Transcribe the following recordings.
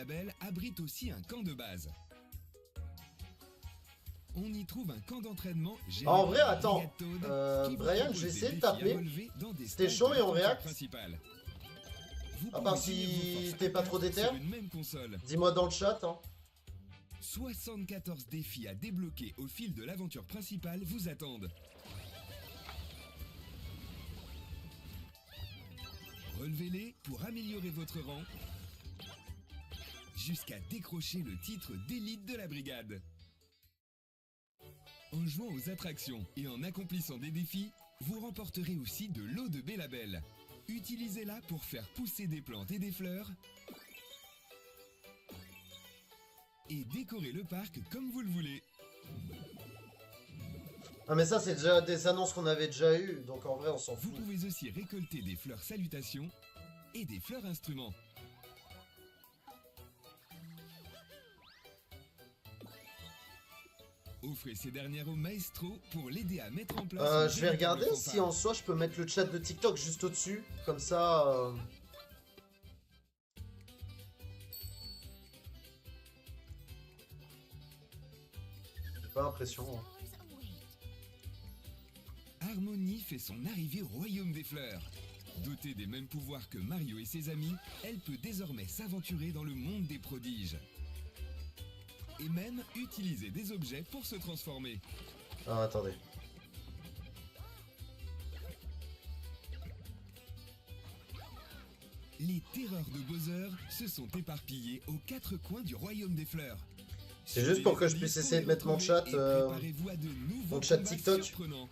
Bélabel abrite aussi un camp de base. On y trouve un camp d'entraînement. En vrai, attends. Brian, j'ai essayé de taper. C'était chaud et on réacte. À part si t'es pas trop déter. Dis-moi dans le chat. Hein. 74 défis à débloquer au fil de l'aventure principale vous attendent. Relevez-les pour améliorer votre rang jusqu'à décrocher le titre d'élite de la brigade. En jouant aux attractions et en accomplissant des défis, vous remporterez aussi de l'eau de Bélabel. Utilisez-la pour faire pousser des plantes et des fleurs et décorer le parc comme vous le voulez. Ah mais ça c'est déjà des annonces qu'on avait déjà eues, donc en vrai on s'en fout. Vous pouvez aussi récolter des fleurs salutations et des fleurs instruments. Offrez ces dernières au maestro pour l'aider à mettre en place... je vais regarder si en soi je peux mettre le chat de TikTok juste au-dessus, comme ça... J'ai pas l'impression. Hein. Harmonie fait son arrivée au royaume des fleurs. Dotée des mêmes pouvoirs que Mario et ses amis, elle peut désormais s'aventurer dans le monde des prodiges. Et même utiliser des objets pour se transformer. Ah, attendez. Les terreurs de Bowser se sont éparpillées aux quatre coins du royaume des fleurs. C'est juste pour que je puisse essayer de mettre mon chat TikTok. Surprenants.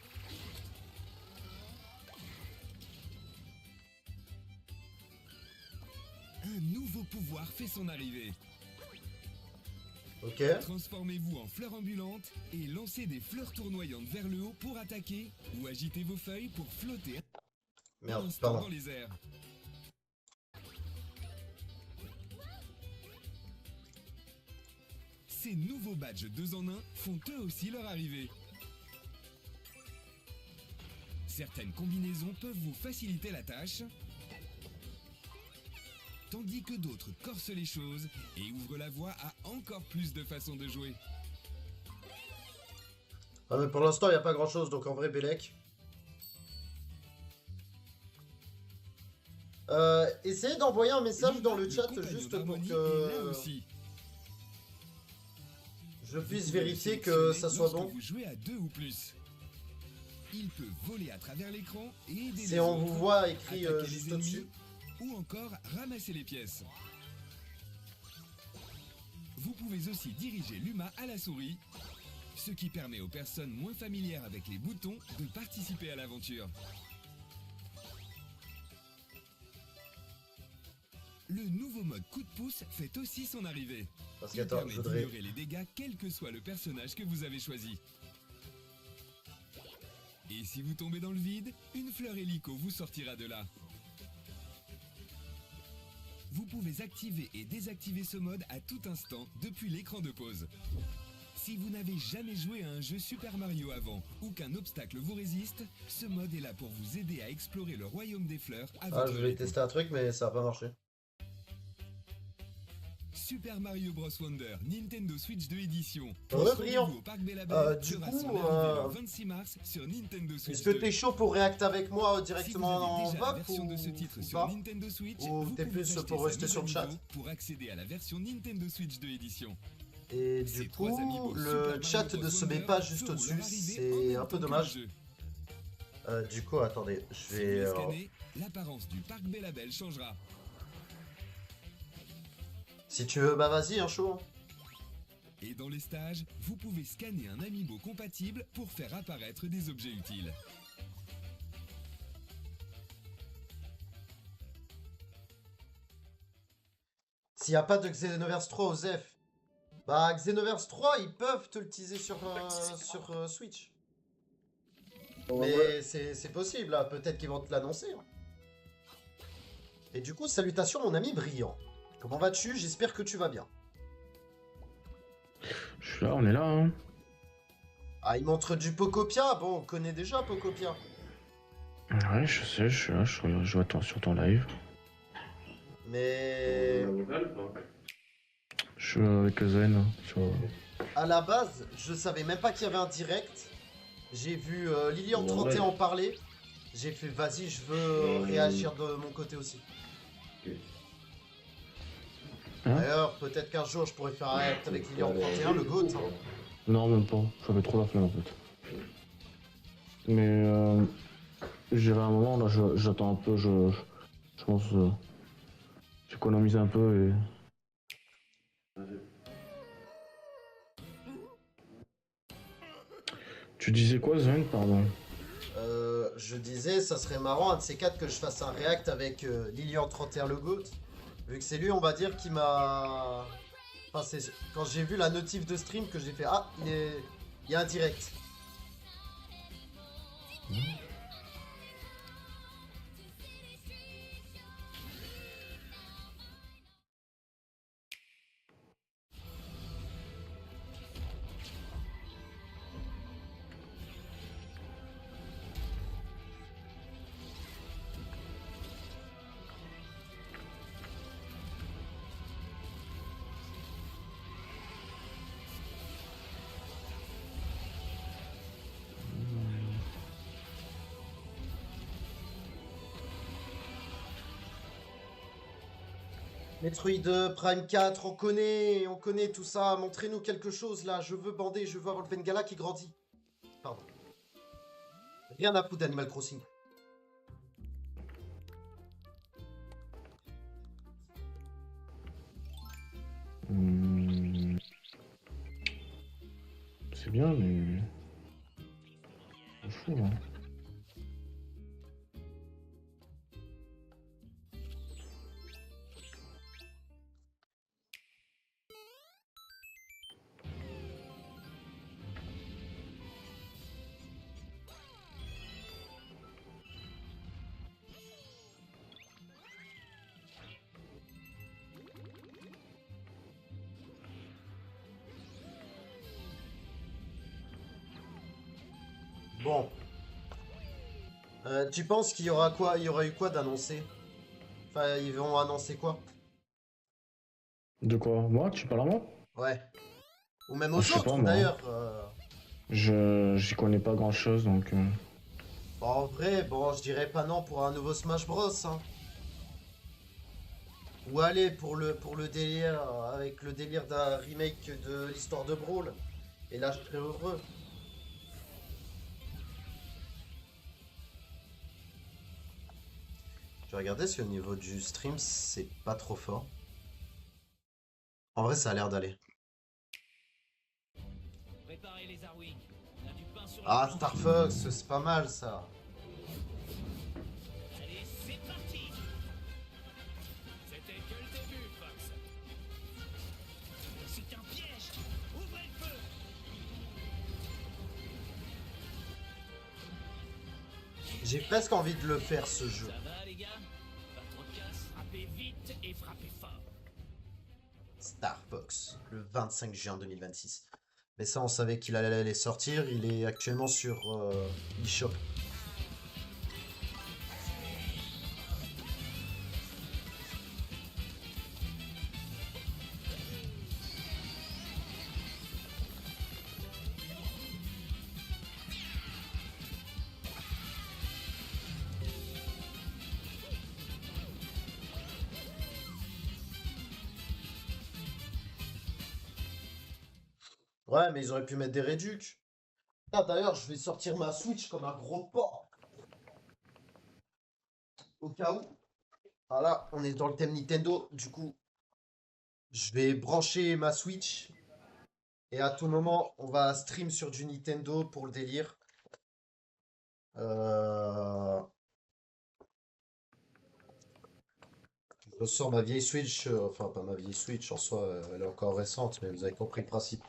Un nouveau pouvoir fait son arrivée. Ok. Transformez-vous en fleur ambulante et lancez des fleurs tournoyantes vers le haut pour attaquer ou agitez vos feuilles pour flotter Merde, dans les airs. Ces nouveaux badges 2 en 1 font eux aussi leur arrivée. Certaines combinaisons peuvent vous faciliter la tâche, tandis que d'autres corsent les choses et ouvrent la voie à encore plus de façons de jouer. Ah mais pour l'instant il n'y a pas grand chose, donc en vrai Bélec. Essayez d'envoyer un message dans le chat juste pour que je puisse vérifier que ça soit bon. Vous jouez à 2 ou plus. Il peut voler à travers l'écran et aider Si on vous voit écrit juste au-dessus. Ou encore ramasser les pièces. Vous pouvez aussi diriger l'UMA à la souris, ce qui permet aux personnes moins familières avec les boutons de participer à l'aventure. Le nouveau mode coup de pouce fait aussi son arrivée. Parce Il qu'attends, permet je voudrais... d'ignorer les dégâts quel que soit le personnage que vous avez choisi. Et si vous tombez dans le vide, une fleur hélico vous sortira de là. Vous pouvez activer et désactiver ce mode à tout instant depuis l'écran de pause. Si vous n'avez jamais joué à un jeu Super Mario avant ou qu'un obstacle vous résiste, ce mode est là pour vous aider à explorer le royaume des fleurs à Ah, votre je voulais rythme. tester un truc mais ça a pas marché. Super Mario Bros Wonder Nintendo Switch 2 édition. Brillant. Au Parc Bélabel Du sera coup, son arrivée le 26 mars sur Nintendo Switch est-ce que 2. t'es chaud pour réacter avec moi Si vous directement avez en déjà la VOP version de ce ou titre sur pas? Nintendo Switch, Ou vous t'es pouvez plus acheter pour sa rester mise sur à le chat? niveau pour accéder à la version Nintendo Switch 2 édition. Et Ces du trois amiibo coup, Super le Mario chat Bros. ne se met Wonder pas juste feront au-dessus, leur arrivée en c'est même un peu temps que dommage. le jeu. Du coup, attendez, je Si vous vais... les scannez, l'apparence du Parc Bélabel changera. Si tu veux, bah vas-y, hein, chaud. Et dans les stages, vous pouvez scanner un amiibo compatible pour faire apparaître des objets utiles. S'il n'y a pas de Xenoverse 3 aux F, bah Xenoverse 3, ils peuvent te le teaser sur Switch. Mais c'est possible, là. Peut-être qu'ils vont te l'annoncer. Hein. Et du coup, salutations mon ami Brillant. Comment vas-tu? J'espère que tu vas bien. Je suis là, on est là. Hein. Ah, il montre du Pocopia. Bon, on connaît déjà Pocopia. Ouais, je sais, je suis là, je vois sur ton live. Mais... suis avec Zen sur... À la base, je savais même pas qu'il y avait un direct. J'ai vu Lilian 31 en parler. J'ai fait vas-y, je veux réagir de mon côté aussi. Hein? D'ailleurs, peut-être qu'un jour je pourrais faire un react avec Lilian 31, le GOAT. Hein. Non, même pas. J'avais trop la flemme en fait. Mais j'irai à un moment, là j'attends un peu, je pense j'économise un peu et... Tu disais quoi Zen, pardon? Je disais, ça serait marrant, un de ces quatre, que je fasse un react avec Lilian 31 le GOAT. Vu que c'est lui, on va dire, qui m'a... Enfin, c'est quand j'ai vu la notif de stream que j'ai fait, ah, il y a un direct. Metroid Prime 4, on connaît tout ça. Montrez-nous quelque chose là. Je veux bander, je veux avoir le Bengala qui grandit. Pardon. Rien à foutre d'Animal Crossing. C'est bien, mais... C'est fou, hein. Bon. Tu penses qu'il y aura quoi? Il y aura eu quoi d'annoncé? Enfin, ils vont annoncer quoi? De quoi? Moi? Tu parles à moi? Ouais. Ou même Ah, aux je sais pas, autres moi. d'ailleurs. J'y connais pas grand chose donc... Bon, en vrai, bon, je dirais pas non pour un nouveau Smash Bros. Hein. Ou aller pour le délire, avec le délire d'un remake de l'histoire de Brawl. Et là, je serais heureux. Je vais regarder si au niveau du stream, c'est pas trop fort. En vrai, ça a l'air d'aller. Ah, Star Fox, c'est pas mal ça. Allez, c'est parti. C'était que le début, Fox. C'est un piège. Ouvrez le feu. J'ai presque envie de le faire ce jeu. Ça va, les gars? Pas trop de casse. Frappez vite et frappez fort. Star Fox, le 25 juin 2026. Mais ça, on savait qu'il allait sortir. Il est actuellement sur eShop. Ouais, mais ils auraient pu mettre des réducs. Ah, d'ailleurs, je vais sortir ma Switch comme un gros porc. Au cas où. Voilà, on est dans le thème Nintendo. Du coup, je vais brancher ma Switch. Et à tout moment, on va stream sur du Nintendo pour le délire. Je sors ma vieille Switch. Enfin, pas ma vieille Switch en soi. Elle est encore récente, mais vous avez compris le principe.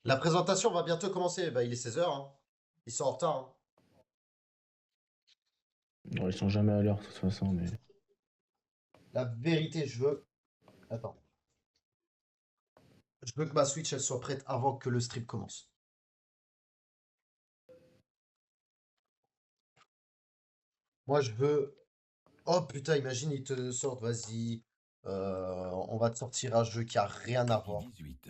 La présentation va bientôt commencer. Bah, il est 16h. Hein. Ils sont en retard. Hein. Non, ils sont jamais à l'heure de toute façon, mais... La vérité, je veux... Attends. Je veux que ma Switch elle soit prête avant que le stream commence. Moi, je veux Oh putain, imagine, ils te sortent, vas-y. On va te sortir un jeu qui a rien à voir. 18.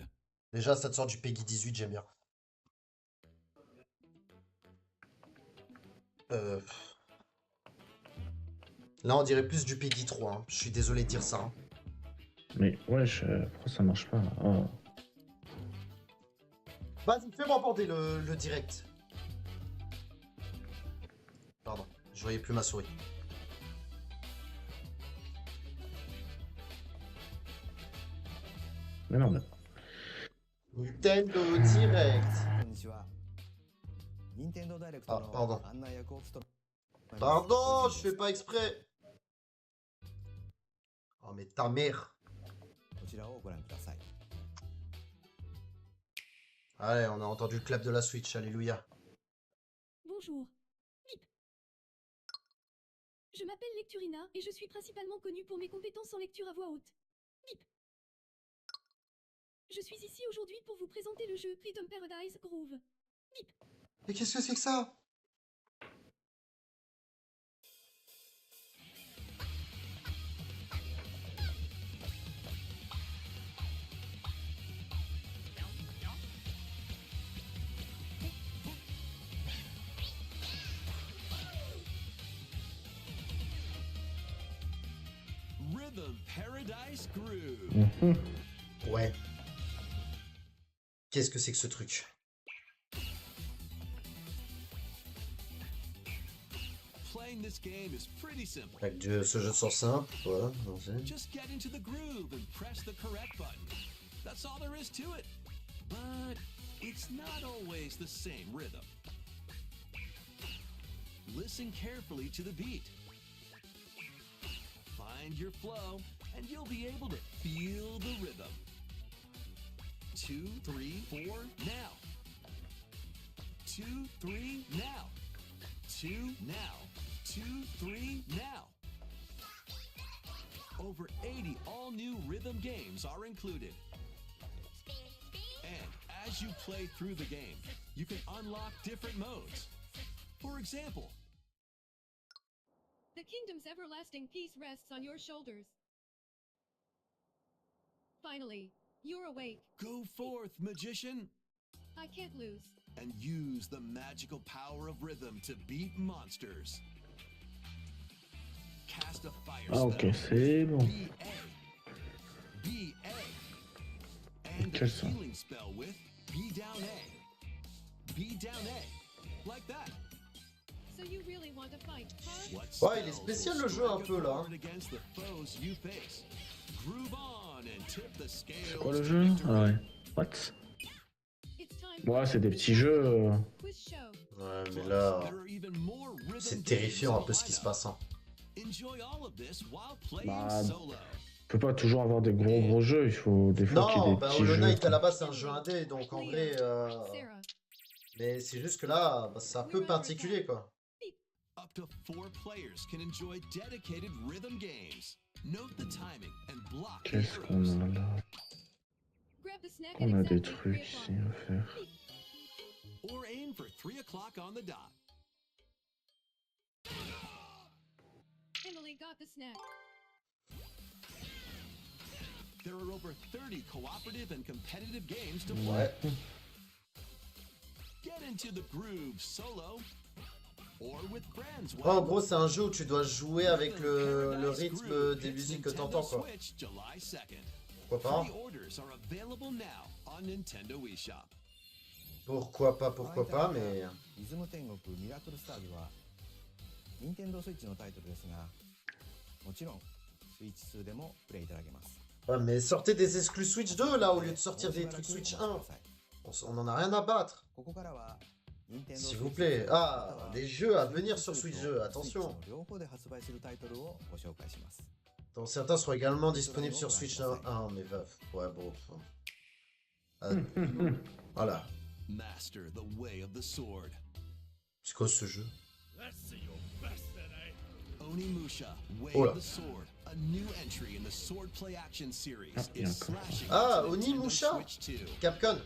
Déjà, ça te sort du Peggy 18, j'aime bien. Euh, Là, on dirait plus du Peggy 3. Hein. Je suis désolé de dire ça. Hein. Mais wesh, pourquoi ça marche pas? Oh. Vas-y, fais-moi border le direct. Pardon, je voyais plus ma souris. Mais non, mais... Nintendo Direct. こんにちは。任天堂ダイレクト Ah, の pardon. 案内役を務めます。 Pardon, je fais pas exprès. Oh, mais ta mère. こちらをご覧ください。 Allez, on a entendu le clap de la Switch, alléluia. Bonjour. Bip. Je m'appelle Lecturina et je suis principalement connue pour mes compétences en lecture à voix haute. Bip. Je suis ici aujourd'hui pour vous présenter le jeu Rhythm Paradise Groove. Bip. Mais qu'est-ce que c'est que ça? Rhythm Paradise Groove. Mhm. Ouais. Qu'est-ce que c'est que ce truc? Playing this game is pretty simple. Avec ce jeu de sens simple, voilà. vas-y. Just get into the groove and press the correct button. That's all there is to it. But it's not always the same rhythm. Listen carefully to the beat. Find your flow, and you'll be able to feel the rhythm. 2, 3, 4, now. 2, 3, now. 2, now. 2, 3, now. Over 80 all-new rhythm games are included. And as you play through the game, you can unlock different modes. For example, The kingdom's everlasting peace rests on your shoulders. Finally, you're awake. go forth, magician, I can't lose. and use the magical power of rhythm to beat monsters. Cast a fire Ah, ok, spell. c'est bon. B.A. B.A. And a Quel son? healing spell with B down A. B down A. Like that. So you really want to fight, huh? What Ouais, il est spells spécial will le jeu un strike peu là. forward against the foes you face? Groove on and tip the scales C'est quoi le to jeu? victory. Ah ouais. What? It's time for Ouais, c'est des petits jeux. quiz show. Ouais, mais Plus, là, there are even more rhythm c'est games terrifiant un in peu the ce qui se lineup. passe. Hein. Enjoy all of this while playing Bah, solo. On peut pas toujours avoir des gros jeux, il faut des fois qu'il y ait Non, des bah petits Hollow jeux. Knight à la base c'est un jeu indé, donc en vrai, Sarah. mais c'est juste que là, bah, c'est un peu particulier quoi. Up to 4 players can enjoy dedicated rhythm games. Note the timing and block the Qu'est-ce qu'on arrows. a là? Grab the snack On at a des exactly 3 trucs ici o'clock. à faire. Or aim for 3 o'clock on the dot. Emily got the snack. There are over 30 cooperative and competitive games to play. Ouais. Get into the groove solo or with friends. Ouais, en gros, c'est un jeu où tu dois jouer avec le rythme des musiques que t'entends quoi. Switch July 2nd. Pourquoi pas? Pre-orders are available now on Nintendo eShop. Pourquoi pas, mais... リズム天国ミラクルスターズは任天堂スイッチのタイトルですが、もちろんスイッチ2でもプレイいただけます。 Ouais, mais sortez des exclus Switch 2 là, au lieu de sortir des trucs Switch 1. On en a rien à battre. ここからは任天堂 S'il vous plaît. Ah, des jeux à venir sur Switch 2, attention. 両方で発売するタイトルをご紹介します。 Donc certains seront également disponibles sur Switch 1. Ah, mais va... Ouais, bon... Ah, voilà. Master the way of the sword. C'est quoi ce jeu? Onimusha, Way Oh là. of the Sword, a new entry in the Sword Play Action series, Ah, is d'accord. slashing Ah, into Nintendo Onimusha. Switch 2. Capcom.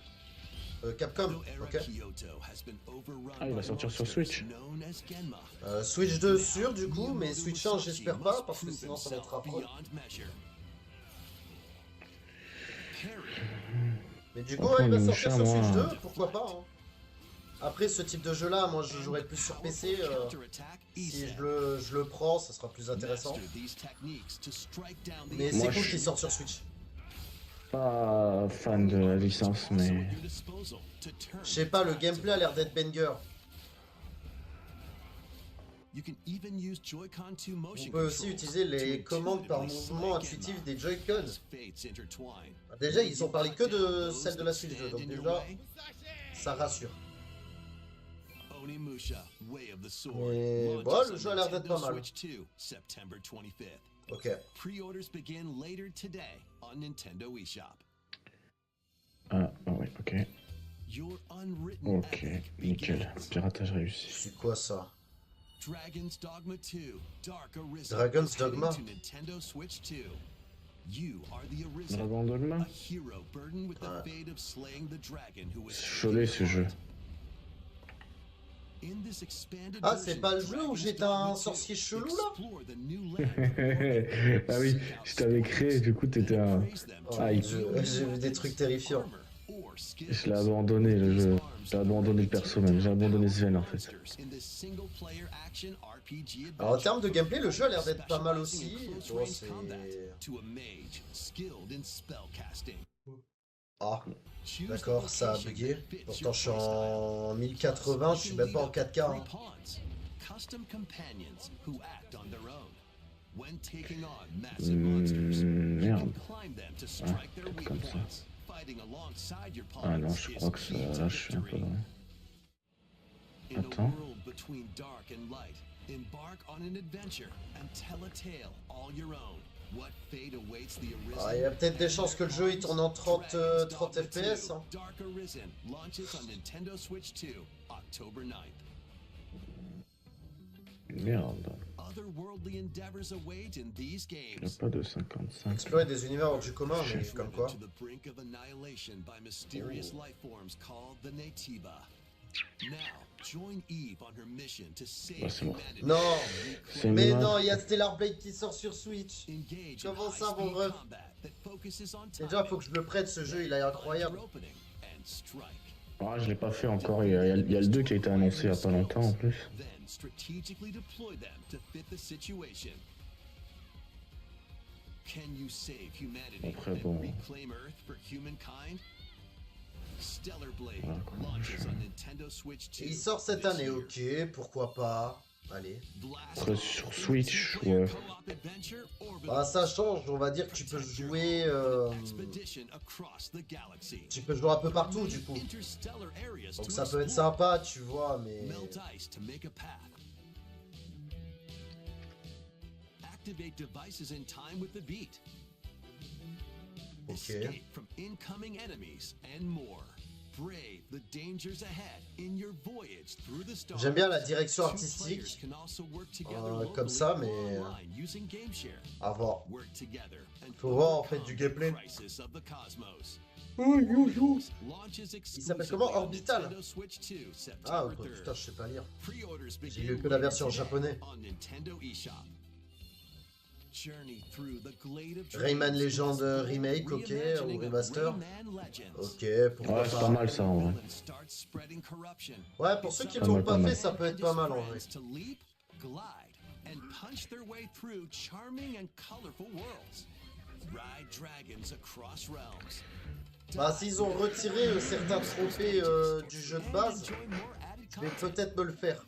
Capcom, Though Era ok. Kyoto has been overrun Ah, il va by sortir sur monsters Switch. known as Genma. Switch 2 sûr du coup, mais Switch 1 j'espère pas parce que sinon ça va être affreux. Mais du coup Franchement, il va mon sortir chat, sur moi, Switch 2, pourquoi pas hein. Après ce type de jeu là, moi je jouerais plus sur PC, si je le prends ça sera plus intéressant. Mais c'est Moi, cool je- qu'il sorte sur Switch. Pas fan de la licence, mais Je sais pas, le gameplay a l'air d'être banger. On peut aussi utiliser les commandes par mouvement intuitif des Joy-Con. Déjà ils ont parlé que de celle de la Switch 2, donc déjà ça rassure. Mais bon, le jeu a l'air d'être pas mal. Ok. Pre-orders begin later today on Nintendo eShop. ah ouais, ok, Your unwritten ok, epic nickel, begins. piratage réussi. C'est quoi ça? Dragon's Dogma 2, Dark Arisen. Dragon's is heading Dogma? to Nintendo Switch 2. You are the Arisen, Dragon Dogma? a hero burdened with the fate of slaying the dragon who was C'est cholé ce jeu. In this expanded Ah, c'est version, pas le jeu où Dragon's j'étais Dogma un 2 sorcier chelou là? explore the new land. Ah oui, je t'avais créé, du coup t'étais un... Oh, Ah, mon Dieu, j'ai vu des trucs terrifiants. Je l'ai abandonné le jeu, j'ai abandonné le perso même, j'ai abandonné Sven en fait. Alors en termes de gameplay, le jeu a l'air d'être pas mal aussi. Tu vois, c'est... Ah, d'accord, ça a bugué. Pourtant je suis en 1080, je suis même pas en 4K. Hein. Merde. Ah, peut-être comme ça. Ah non, je crois que ça, là je suis un peu loin. Attends. Ah, il y a peut-être des chances que le jeu il tourne en 30 FPS. Hein. Merde. Otherworldly endeavors await in these Il n'y a games. pas de 55. Explorer des univers hors du commun, mais comme quoi. To the brink of annihilation by mysterious life forms called the Natiba. Now, join Eve on her mission to save c'est bon. humanity. Non, C'est mais une non, il y a Stellar Blade qui sort sur Switch. Engage Comment in ça, mon high-speed ref? combat that focuses on Déjà, faut que je le prête ce jeu, il est incroyable. opening and strike. Ah, je l'ai pas fait encore, il y a le 2 qui a été annoncé il y a pas longtemps en plus. Then strategically deploy them to fit the situation. Can you save humanity Après, and bon. reclaim Earth for humankind? Stellar Blade Voilà, quoi. launches on Nintendo Switch 2. Il sort cette this année, year. ok, pourquoi pas. Allez. Blast Après, off sur into Switch, multiplayer ouais. co-op adventure Orbital. Bah ça change, on va dire que tu peux jouer... Expedition across the galaxy. Tu peux jouer un peu partout du coup. Interstellar areas Donc to ça peut être explore. sympa, tu vois, mais... Melt ice to make a path. Activate devices in time with the beat. Ok. Escape from incoming enemies and more. Brave the dangers ahead in your voyage through the stars. J'aime bien la direction Two artistique. players can also work together Comme locally ça, or mais... online using GameShare. À voir. Work together and Faut voir, en fait, overcome du the gameplay. crisis of the cosmos. Il Il s'appelle comment, Orbital? Ah, ok, ok, putain, je sais pas lire. J'ai J'ai lu que la version en japonais. Rayman Legend remake, ok, ou remaster. Ok, pourquoi Ouais, c'est pas. pas mal ça en vrai. Ouais, pour ceux qui Pas l'ont mal, pas pas fait, mal. ça peut être pas mal en vrai. Bah, s'ils ont retiré certains trophées du jeu de base, je vais peut-être me le faire.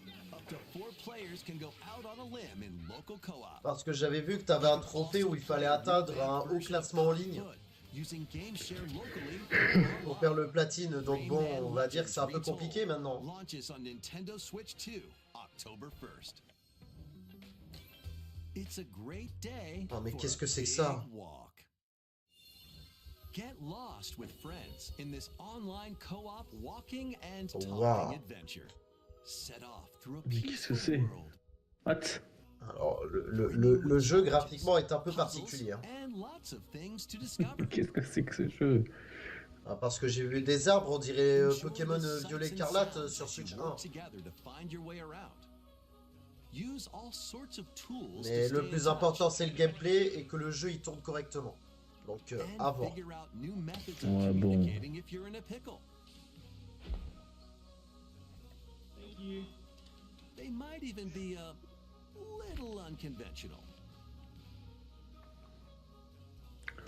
Parce que j'avais vu que t'avais un trophée où il fallait atteindre un haut classement en ligne pour faire le platine. Donc bon, on va dire que c'est un peu compliqué maintenant. Oh mais qu'est-ce que c'est que ça? Get lost with friends in this online co-op walking and talking Wow. adventure. Set off through a Mais qu'est-ce que peaceful c'est? world. What? Alors, le jeu graphiquement est un peu particulier. Hein. And lots of things to discover. Qu'est-ce que c'est que ce jeu? Ah, parce que j'ai vu des arbres, on dirait Pokémon Violet Écarlate sur Switch 1. Mais le plus important c'est le gameplay et que le jeu il tourne correctement. Donc à voir. Ouais, bon. They might even be a little unconventional.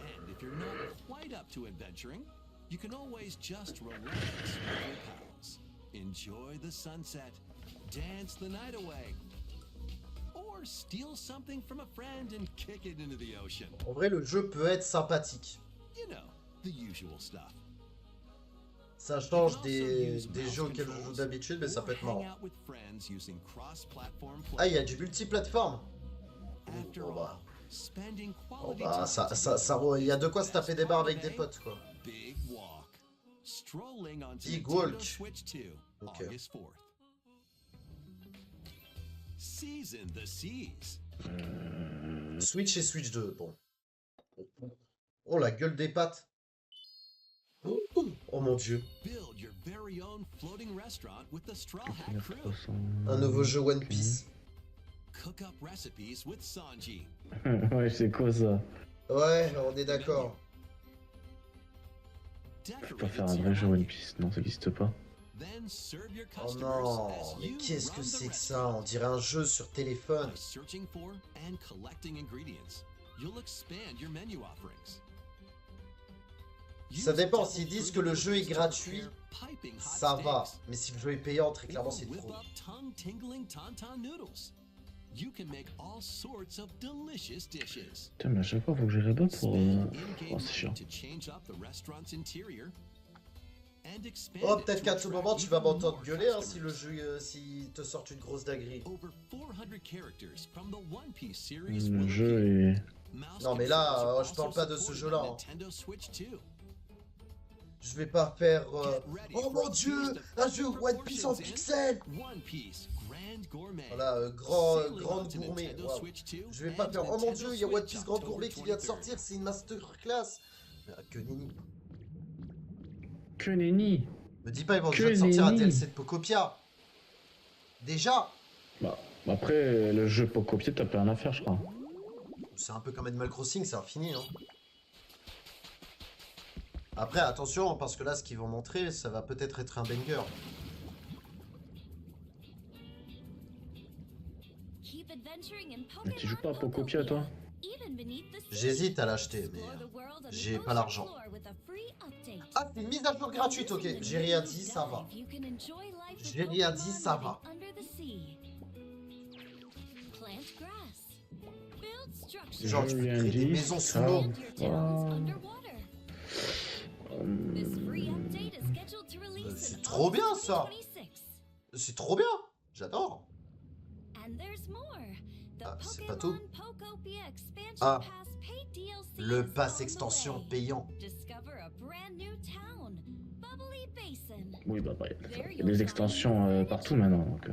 And if you're not quite up to adventuring, you can always just relax with your pals. Enjoy the sunset, dance the night away, or steal something from a friend and kick it into the ocean. En vrai, le jeu peut être sympathique. You know, the usual stuff. Ça change des jeux auxquels je joue d'habitude, mais ça peut être marrant. Ah, il y a du multiplateforme. Bon bah, il y a de quoi se taper des barres avec des potes, quoi. Big Walk. Ok. Switch et Switch 2, bon. Oh, la gueule des pattes. Oh mon dieu. Un nouveau jeu One Piece. Ouais, c'est quoi ça? Ouais, on est d'accord. Je peux pas faire un vrai jeu One Piece, non, ça n'existe pas. Oh non, mais qu'est-ce que c'est que ça? On dirait un jeu sur téléphone. Ça dépend, s'ils disent que le jeu est gratuit, ça va. Mais si le jeu est payant, très clairement, c'est trop. Putain, mais à chaque fois, faut que je rabat pour... Oh, c'est chiant. Oh, peut-être qu'à tout moment, tu vas m'entendre gueuler hein, si le jeu s'il te sort une grosse dinguerie. Le jeu est... Non, mais là, je parle pas de ce jeu-là. Hein. Je vais pas faire... Oh mon dieu, un jeu One Piece en pixels. Voilà, grande gourmet. Wow. Je vais pas faire... Oh mon dieu, il y a One Piece Grande Gourmet qui vient de sortir, c'est une masterclass. Que nenni. Que nenni. Me dis pas, ils vont déjà sortir un DLC de Pocopia. Déjà. Bah, après, le jeu Pocopia, t'as pas rien à faire, je crois. C'est un peu comme Animal Crossing, c'est infini. Hein. Après, attention, parce que là, ce qu'ils vont montrer, ça va peut-être être un banger. Mais tu joues pas à Pocopia, toi? J'hésite à l'acheter, mais j'ai pas l'argent. Ah, c'est une mise à jour gratuite, ok. J'ai rien dit, ça va. J'ai rien dit, ça va. Genre, tu peux créer des maisons sous l'eau. C'est trop bien, ça. C'est trop bien. J'adore. Ah, c'est pas tout. Ah, le pass extension payant. Oui, bah, il y a des extensions partout maintenant, donc...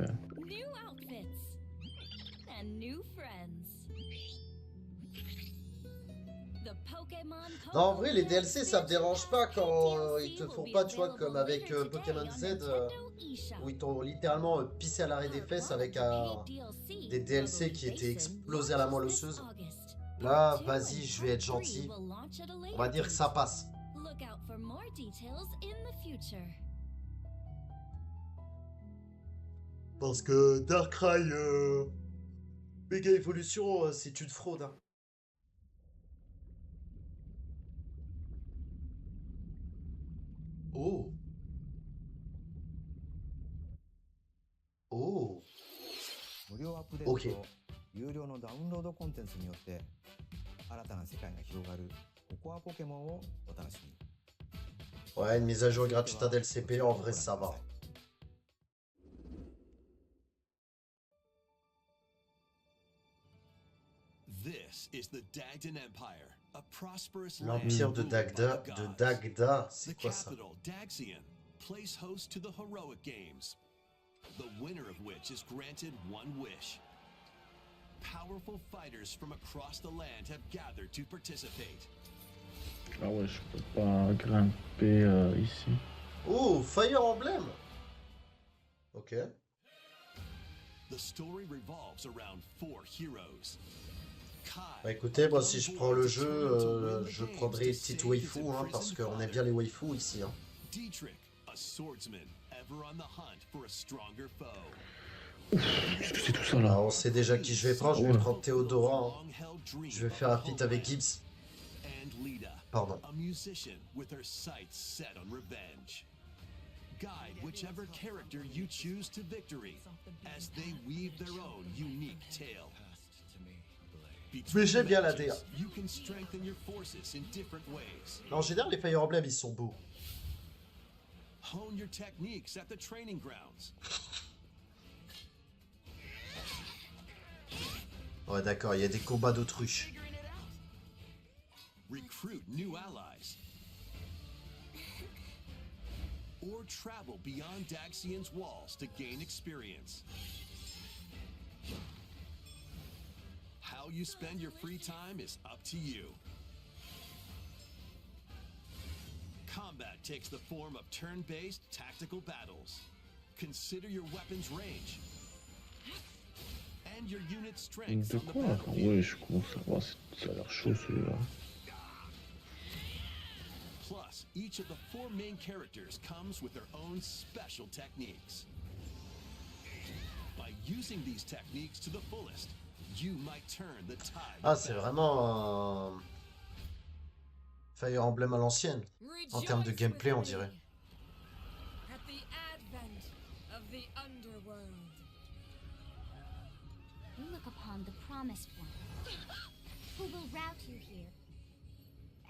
Non, en vrai, les DLC, ça me dérange pas quand ils te font pas, tu vois, comme avec Pokémon Z, où ils t'ont littéralement pissé à l'arrêt des fesses avec des DLC qui étaient explosés à la moelle osseuse. Là, vas-y, je vais être gentil. On va dire que ça passe. Parce que Darkrai Mega Evolution, c'est une fraude. Hein. Oh. Oh. 無料アップデー OK トと有料のダウンロードコンテンツによって新たな世界が広がるココアポケモンをお楽しみに。 Ouais, une mise à jour gratuite à DLC payant, en vrai, ça va. L'Empire de Dagda, c'est quoi ça? Place host to the heroic games, the winner of which is granted one wish. Powerful fighters from across the land have gathered to participate. Ah ouais, je peux pas grimper ici. Oh, Fire Emblem. Ok. The story revolves around 4 heroes. Kai, Bah écoutez, moi si a je young prends boy le jeu, determined to win the je games prendrai to petite save his waifu, hein, parce imprisoned qu'on aime father. bien les waifus ici. Hein. Dietrich, a swordsman, ever on the hunt for a stronger foe. Qu'est-ce que c'est tout ça Ah, là? on sait déjà qui je vais prendre, je vais Ouais. prendre Théodora. Hein. Je vais faire un feat avec Gibbs. And Lita, Pardon. a musician with her sights set on revenge. Guide whichever character you choose to victory as they weave their own unique tale. Mais j'aime bien la DA. You can strengthen your forces in different ways. En général, les Fire Emblem, ils sont beaux. Hone your techniques at the training grounds. Ouais, d'accord, il y a des combats d'autruche. Recruit new allies. Or travel beyond Daxian's walls to gain experience. How you spend your free time is up to you. Combat takes the form of turn-based tactical battles. Consider your weapon's range and your unit's strength De on the quoi? battlefield. Ouais, je commence à voir, ça a l'air chaud celui-là. Plus, each of the 4 main characters comes with their own special techniques. By using these techniques to the fullest, you might turn the tide. Ah, c'est vraiment un Fire Emblem à l'ancienne. En termes de gameplay, on dirait. At the advent of the underworld. We look upon the promised one, who will route you here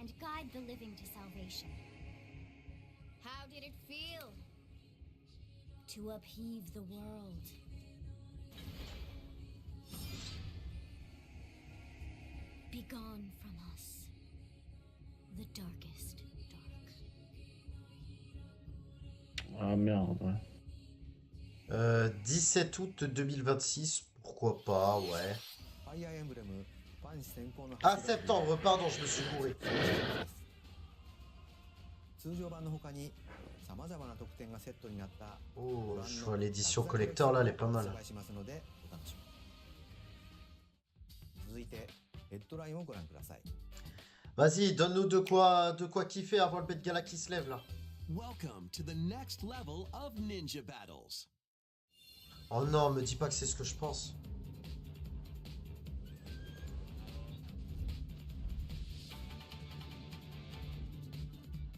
and guide the living to salvation. How did it feel to upheave the world? Begone from us, the darkest dark. Ah merde, ouais. 17 août 2026, pourquoi pas, ouais. Fire Emblem ファン先行の Ah, septembre, pardon, je me suis gouré. 通常版の他にさまざまな特典がセットになった Oh, je vois l'édition collector là, elle est pas mal. 発売しますのでお楽しみに。続いてヘッドラインをご覧ください。 Vas-y, donne-nous de quoi kiffer avant le bête gala qui se lève là. Welcome to the next level of ninja battles. Oh non, me dis pas que c'est ce que je pense.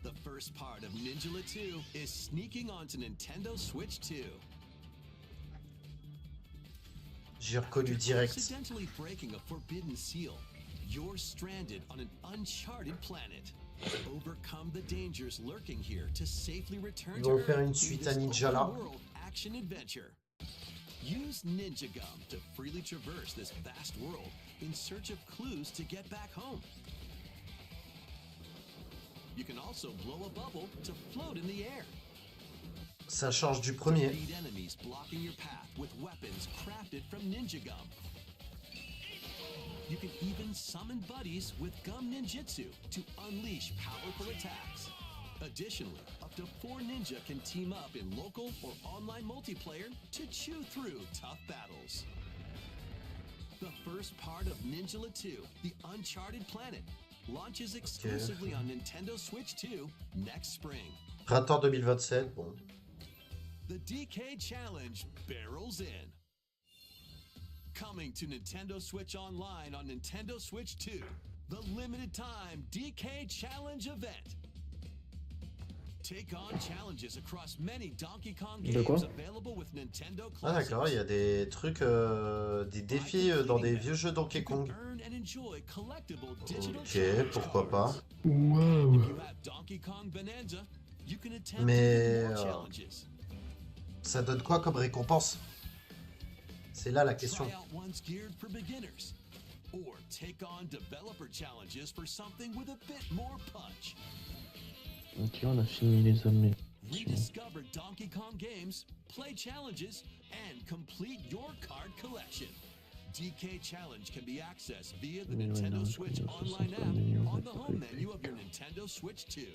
The first part of Ninjala 2 is sneaking onto Nintendo Switch 2. J'ai reconnu direct. Accidentally breaking a forbidden seal, you're stranded on an uncharted planet. Overcome the dangers lurking here to safely return Ils to vont Earth faire une in suite this à Ninjala. open-world action adventure. Use Ninja Gum to freely traverse this vast world in search of clues to get back home. You can also blow a bubble to float in the air. Ça change du premier. Defeat enemies blocking your path with weapons crafted from Ninja Gum. You can even summon buddies with Gum Ninjutsu to unleash powerful attacks. Additionally, up to 4 ninja can team up in local or online multiplayer to chew through tough battles. The first part of Ninjala 2, The Uncharted Planet, launches exclusively on Nintendo Switch 2 next spring. Printemps 2027, bon. The DK Challenge barrels in. Coming to Nintendo Switch Online on Nintendo Switch 2, the limited time DK Challenge event. Take on challenges across many Donkey Kong De games quoi? available with Nintendo Ah Classics. d'accord, il y a des trucs, des défis dans des vieux jeux Donkey You can Kong. earn and enjoy collectible digital Ok, challenge pourquoi pas. cards. Waouh. If you have Donkey Kong Bonanza, you can attempt Mais, even more challenges. Ça donne quoi comme récompense? C'est là la question. Try out ones geared for beginners, or take on developer challenges for something with a bit more punch. Ok, on a fini les amis. Rediscover Donkey Kong games, play challenges, and complete your card collection. DK Challenge can be accessed via the Mais ouais, Nintendo non, Switch ça, Online c'est pas app mignon, on ouais, the c'est home pas menu of your Nintendo Nintendo Switch 2.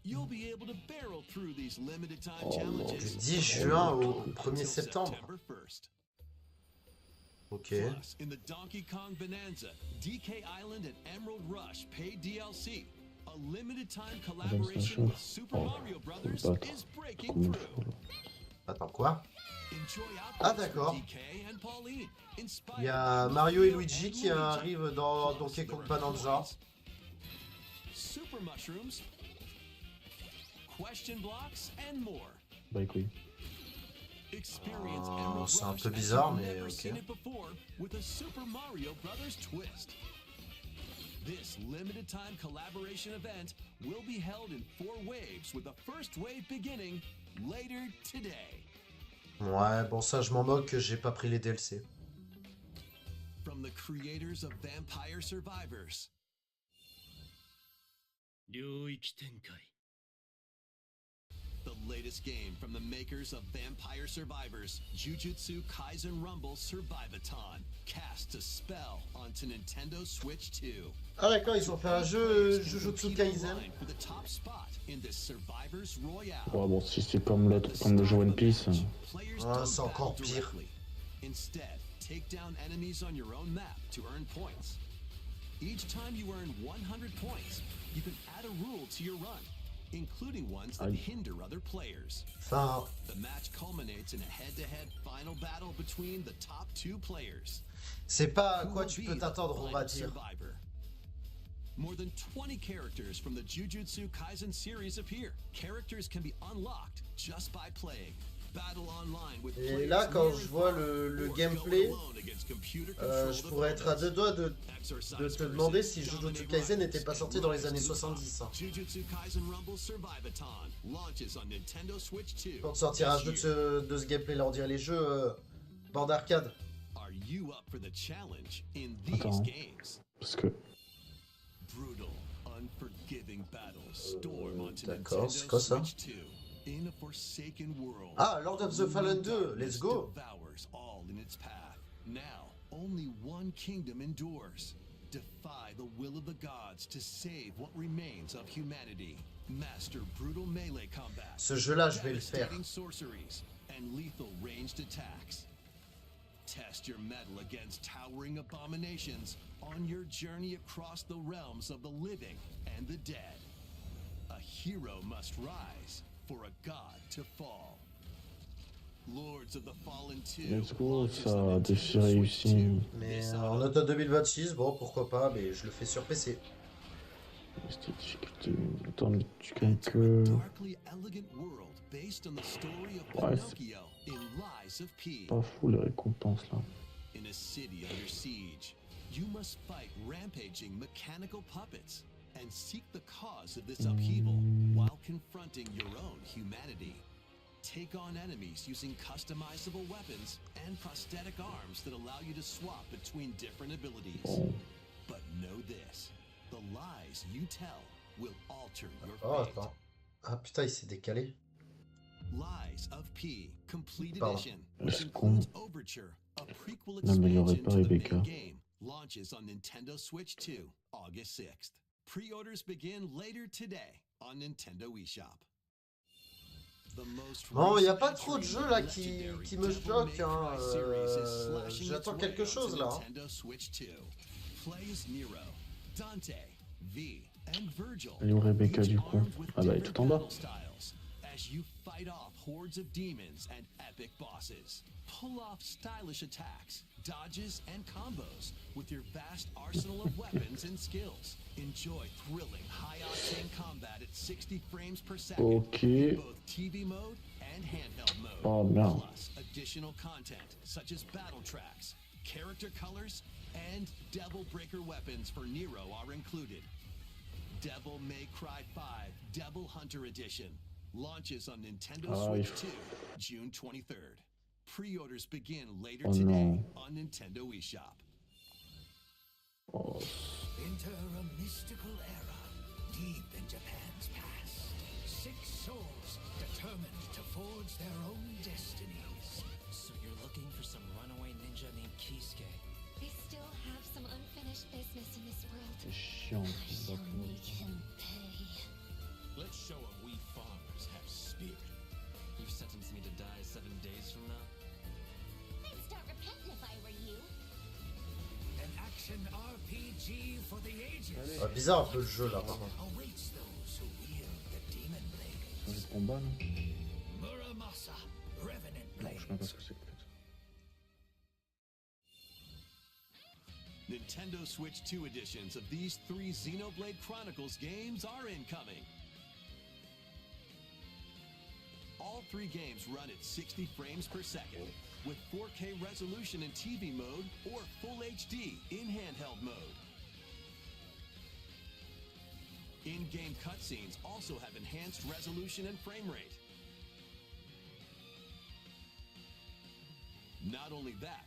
You'll be able to barrel through these limited time Oh, challenges Du 10 from juin April au 1er until septembre. September 1st. Ok. Plus, in the Donkey Kong Bonanza, DK Island and Emerald Rush paid DLC. A limited time collaboration with Super Mario Brothers is breaking Comme il through. faut, là. Attends, quoi? Enjoy Ah, outfits d'accord. from DK and Pauline, inspired Il y a by Mario et Mario Luigi and qui arrivent dans Plus, Donkey there Kong are Bonanza. coins, Super Mushrooms, Question Blocks, and more. Bah écoute. Experience Oh, Emerald c'est un Rush peu as bizarre, you've mais never ok. seen it before with a Super Mario Brothers twist. This limited time collaboration event will be held in 4 waves with the first wave beginning later today. Ouais, bon, ça, je m'en moque que j'ai pas pris les DLC. From the creators of Vampire Survivors, 領域展開 the latest game from the makers of Vampire Survivors, Jujutsu Kaisen Rumble Survivathon, casts a spell onto Nintendo Switch 2. Ah d'accord, ils ont fait un jeu Jujutsu Kaisen. For the top spot in this Survivors Royale. Ouais, bon, si c'est comme le jeu One Piece. Players Ah, don't c'est encore battle pire. directly. Instead, take down enemies on your own map to earn points. Each time you earn 100 points, you can add a rule to your run, including ones that Aïe. hinder other players. Enfin, The match culminates in a head-to-head final battle between the top 2 players. c'est pas à Who quoi will tu be peux the t'attendre, on va final dire. survivor? More than 20 characters from the Jujutsu Kaisen series appear. Characters can be unlocked just by playing. Battle online with Et players là, quand near je and vois far, le or gameplay, go it alone against computer-controlled je pourrais être à deux doigts de te demander si Jujutsu Kaisen n'était pas sorti dans les années 70. Hein. Jujutsu Kaisen Rumble Survivathon launches on Nintendo Switch 2. Quand sortir un jeu de ce gameplay-là, on dirait les jeux bande arcade. Are you up for the challenge in these Attends. games? Parce que. Brutal, unforgiving battles storm onto d'accord, Nintendo c'est quoi ça? Switch 2 in a forsaken world. Ah, Lord of the Fallen 2, let's go! Devours all in its path. Now, only one kingdom endures. Defy the will of the gods to save what remains of humanity. Master brutal melee combat. Ce jeu-là, je vais le faire. devastating sorceries and lethal ranged attacks. Test your mettle against towering abominations on your journey across the realms of the living and the dead. A hero must rise for a god to fall. Lords of the Fallen 2 Let's go, launches ça on a Nintendo défi Switch réussi. 2. Mais This en auto- automne 2026, bon, pourquoi pas, mais je le fais sur PC. C'était difficulté. Attends, mais tu gagnes Enter a que. darkly elegant world based on the story of Ouais, c'est Pinocchio in Lies of P. pas fou les récompenses là. In a city under siege, you must fight rampaging mechanical puppets and seek the cause of this upheaval while confronting your own humanity. Take on enemies using customizable weapons and prosthetic arms that allow you to swap between different abilities. Bon. But know this, the lies you tell will alter your Oh, fate. attends. Ah putain, il s'est décalé. Lies of P Complete Pardon. Edition, which Est-ce qu'on includes Overture, a prequel n'améliorait expansion pas to the Rebecca? main game, launches on Nintendo Switch 2, August 6th. Pre-orders begin later today on Nintendo eShop. The most Bon, il n'y a recent pas trop de entry jeux là in the qui legendary me Devil choquent. May Hein. Cry series is slashing J'attends its quelque way chose onto là. Hein. Nintendo Switch 2. Play as Nero, Dante, V, and Virgil. Elle est où Rebecca each du coup? armed with Ah bah elle est different tout en bas. battle styles as you fight off hordes of demons and epic bosses. Pull off stylish attacks, dodges, and combos with your vast arsenal of weapons and skills. Enjoy thrilling, high-octane combat at 60 frames per second Ok. in both TV mode and handheld mode. Oh merde. Plus, additional content such as battle tracks, character colors, and Devil Breaker weapons for Nero are included. Devil May Cry 5 Devil Hunter Edition launches on Nintendo Switch 2, June 23rd. Pre-orders begin later Oh today non. on Nintendo eShop. Oh, Enter a mystical era, deep in Japan's past. 6 souls determined to forge their own destinies. So you're looking for some runaway ninja named Kisuke. I still have some unfinished business in this world. c'est chiant. I shall make him pay. Bizarre un peu le jeu là, par contre. awaits those who wield the demon blade. Changer de combat, non? Muramasa, Revenant Non, je sais même pas ce que c'est en fait. Nintendo Switch 2 editions of these 3 Xenoblade Chronicles games are incoming. All 3 games run at 60 frames per second, with 4K resolution in TV mode or Full HD in handheld mode. In-game cutscenes also have enhanced resolution and frame rate. Not only that,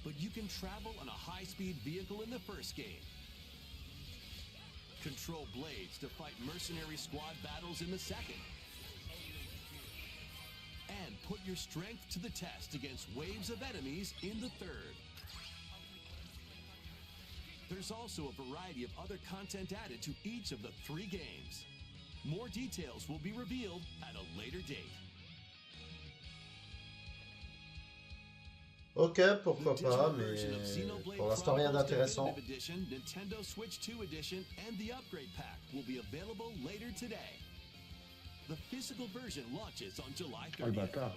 but you can travel on a high-speed vehicle in the first game. Control blades to fight mercenary squad battles in the second. And put your strength to the test against waves of enemies in the third. There's also a variety of other content added to each of the 3 games. More details will be revealed at a later date. Ok, pourquoi pas, mais pour l'instant rien d'intéressant. Nintendo Switch 2 Edition and the upgrade pack will be available later today. The physical version launches on July Oh le 30th. bâtard.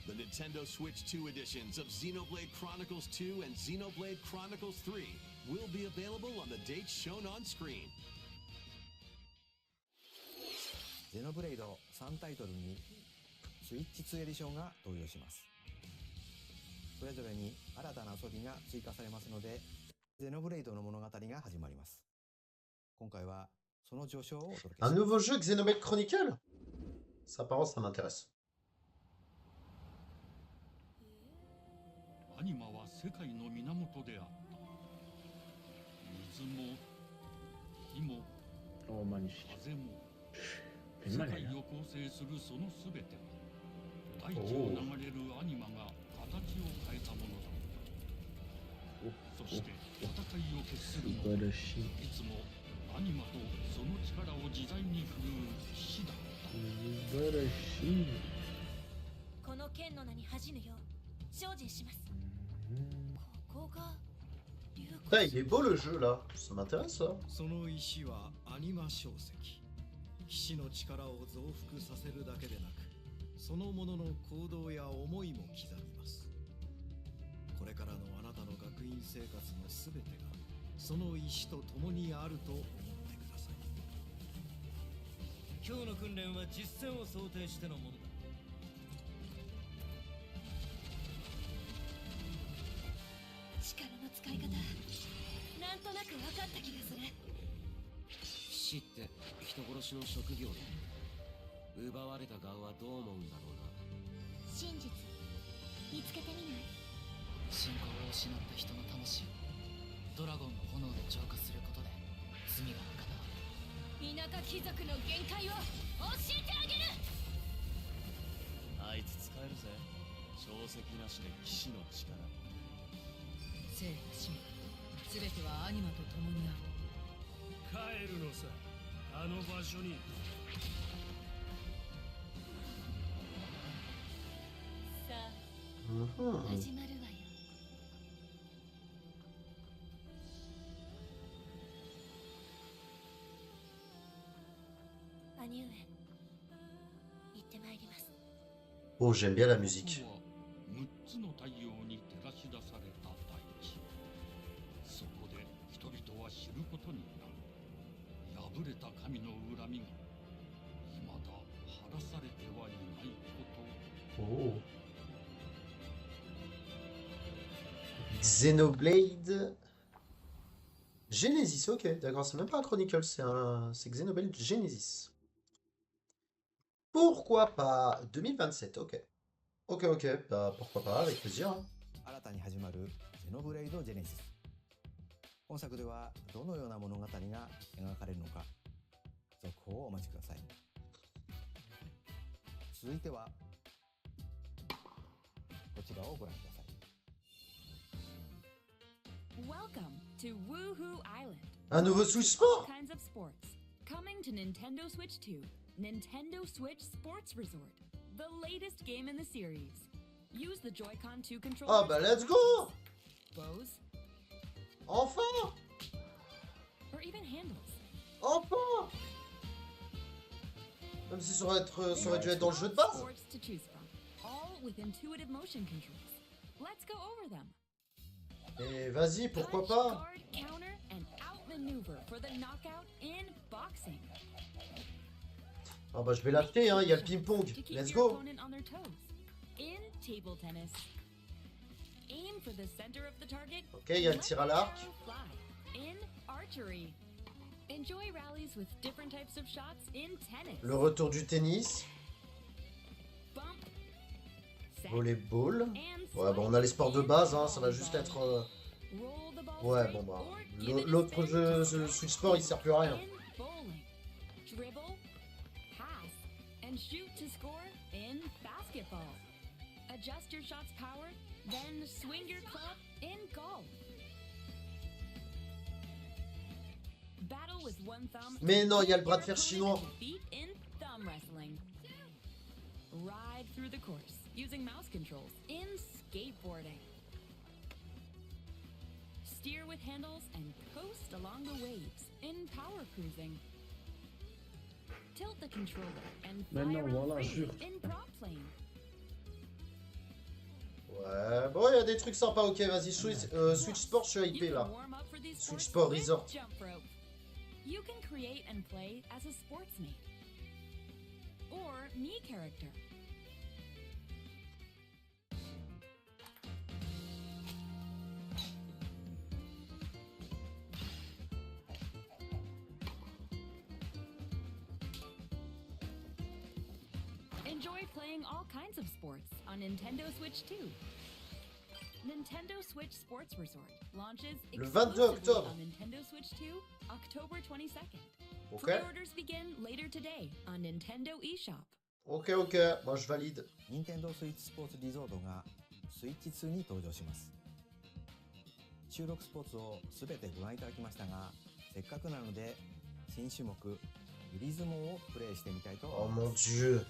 The Nintendo Switch 2 editions of Xenoblade Chronicles 2 and Xenoblade Chronicles 3 will be available on the dates shown on screen. ゼノブレイド3タイトルにスイッチ2エディションが登場します。それぞれに新たな遊びが追加されますので、ゼノブレイドの物語が始まります。今回はその序章をお届けしま Un す。 nouveau jeu Xenoblade Chronicle? Ça, par contre, ça m'intéresse. アニマは世界の源であった。水も火も Oh, magnifique. 風も C'est 世 mal, 界 là. を構成するそのすべては大地を流れるアニマが形を変えたものだ。そして戦いを決するのは Balashi. いつもアニマとその力を自在に振るう騎士だった。 Balashi. この剣の名に恥じぬよう精進します。ここが竜 Putain, il est beau le jeu là. Ça m'intéresse ça. その石はアニマ小石。騎士の力を増幅させるだけでなく、そのものの行動や思いも刻みます。これからのあなたの学院生活のすべてがその石と共にあると思ってください。今日の訓練は実戦を想定してのものだ。力の使い方なんとなく分かった気がする。騎士って人殺しの職業で奪われた側はどう思うんだろうな。真実見つけてみない？信仰を失った人の魂をドラゴンの炎で浄化することで罪が深まる。田舎貴族の限界を教えてあげる。あいつ使えるぜ。小石なしで騎士の力。生と死すべてはアニマと共にある。帰るのさ、あの場所に。さあ、 Mhm. 始まるわよ。兄上、行ってまいります。 Oh, j'aime bien la musique. 6つの太陽に照らし出された大地。そこで人々は知ることになる。破れた神の恨みが未だ晴らされてはいないことを。 Oh. Xenoblade Genesis, ok, d'accord, c'est même pas un Chronicle, c'est Xenoblade Genesis. Pourquoi pas 2027, ok. Ok, bah pourquoi pas, avec plaisir. Hein. 新たに始まるゼノブレイドジェネシス。本作ではどのような物語が描かれるのか、続報をお待ちください。続いてはこちらをご覧ください。 Welcome to Woohoo Island. Un nouveau Switch All Sport. kinds of sports. Coming to Nintendo Switch 2, Nintendo Switch Sports Resort, the latest game in the series. Use the Joy-Con 2 controllers. Ah bah let's go! Bows. Enfin! Or even handles. Enfin! Même si ça aurait dû être dans le jeu de base. Sports to choose from, all with intuitive motion controls. Let's go over them. Et vas-y, pourquoi pas? Guard, counter, and outmaneuver for the knockout in boxing. Ah bah je vais l'acheter, hein, il y a le ping-pong. To keep Let's your go. opponent on their toes. In table tennis. Aim for the center of the target. Ok, il y a le tir à l'arc. Fly. In archery. Enjoy rallies with different types of shots in tennis. Le retour du tennis. Bump. Set. Volleyball. And Ouais, bon, on a les sports de base, hein, ça va juste être... roll the ball Ouais, straight bon bah... or give it a L'autre spin. jeu, Switch Sport, il sert plus à rien. In bowling. Dribble. Pass. And shoot to score in basketball. Adjust your shot's power, then swing your club in golf. Battle with one thumb. Mais non, il y a le bras de fer chinois. Feet in thumb wrestling. Ride through the course using mouse controls in skateboarding. Steer with handles and coast along the waves in power cruising. Tilt the controller and fly Maintenant, around voilà, freely jure. in prop plane. Ouais, bon, il y a des trucs sympas, ok, vas-y, Switch Sport, je suis hypé là. Warm up for these Switch sports Sport with Resort. jump rope. You can create and play as a sportsmate or me character. Enjoy playing all kinds of sports on Nintendo Switch 2. Nintendo Switch Sports Resort launches Le 22 exclusively octobre. on Nintendo Switch 2, October 22nd. Ok. Pre-orders begin later today on Nintendo eShop. Ok, ok, moi je valide. 任天堂スイッチスポーツリゾートがスイッチ2に登場します。収録スポーツを全てご覧いただきましたが、せっかくなので新種目ユリズモをプレイしてみたいと Oh 思い mon ます。 dieu.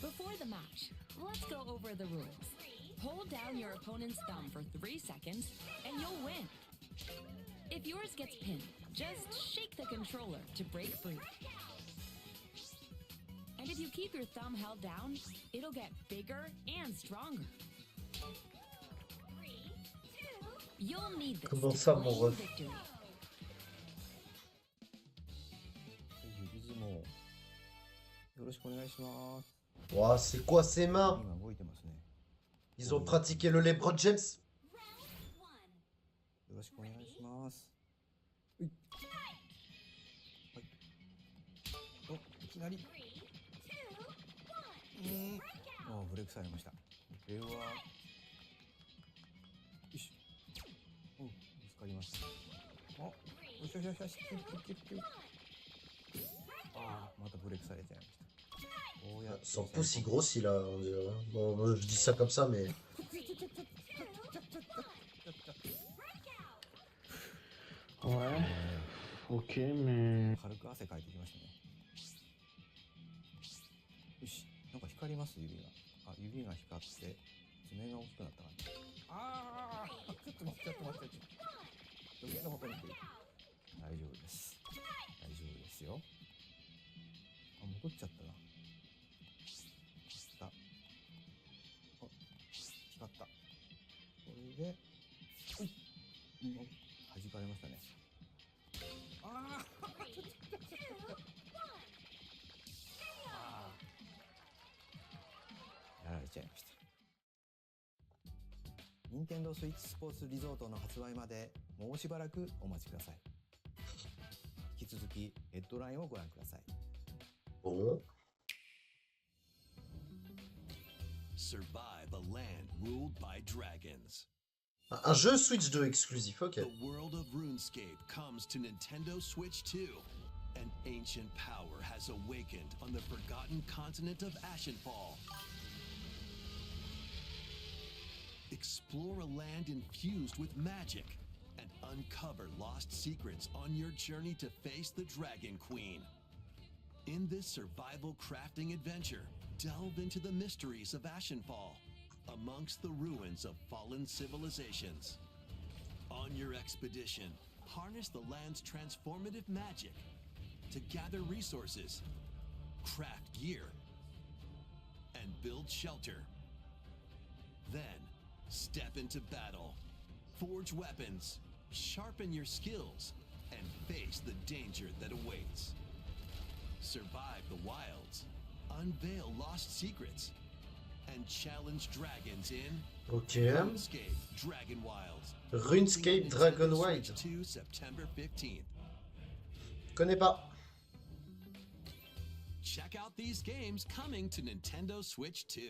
Before the match, let's go over the rules. Hold down your opponent's thumb for 3 seconds, and you'll win. If yours gets pinned, just shake the controller to break free. And if you keep your thumb held down, it'll get bigger and stronger. You'll need this Comment to ça, mon claim ref? victory. ユリズモよろしくお願いします。 Ouah, c'est quoi ces mains? 今動いてますね。 Ils ont pratiqué le LeBron James? よろしくお願いします。はい。お、いきなり。もうブレイクされました。これは。よし。お、ぶつかりました。あ、よしよしよしよし。ああ、またブレイクされちゃいました。こうやって Son pouce il grossit là, on dirait. Bon, moi, je dis ça comme ça, mais... Ouais. Ok, mais... 軽く汗かいてきましたね。よし、なんか光ります指が。あ、指が光って爪が大きくなった感じ。ああ、ちょっと待って、ちょっと待って。余計なことに来る。大丈夫です。大丈夫ですよ。あ、戻っちゃったな。光った。これで、ほい。弾かれましたね。ああ、やられちゃいました。任天堂スイッチスポーツリゾートの発売までもうしばらくお待ちください。引き続きヘッドラインをご覧ください。Bon. Survive a land ruled by dragons. Un jeu Switch 2 exclusif, ok. The world of RuneScape comes to Nintendo Switch 2. An ancient power has awakened on the forgotten continent of Ashenfall. Explore a land infused with magic and uncover lost secrets on your journey to face the Dragon Queen. In this survival crafting adventure, delve into the mysteries of Ashenfall, amongst the ruins of fallen civilizations. On your expedition, harness the land's transformative magic to gather resources, craft gear, and build shelter. Then, step into battle, forge weapons, sharpen your skills, and face the danger that awaits. Survive the wilds, unveil lost secrets, and challenge dragons in RuneScape Dragon Wilds. RuneScape Dragon Wilds. 2 September 15th. Connais pas. Check out these games coming to Nintendo Switch 2.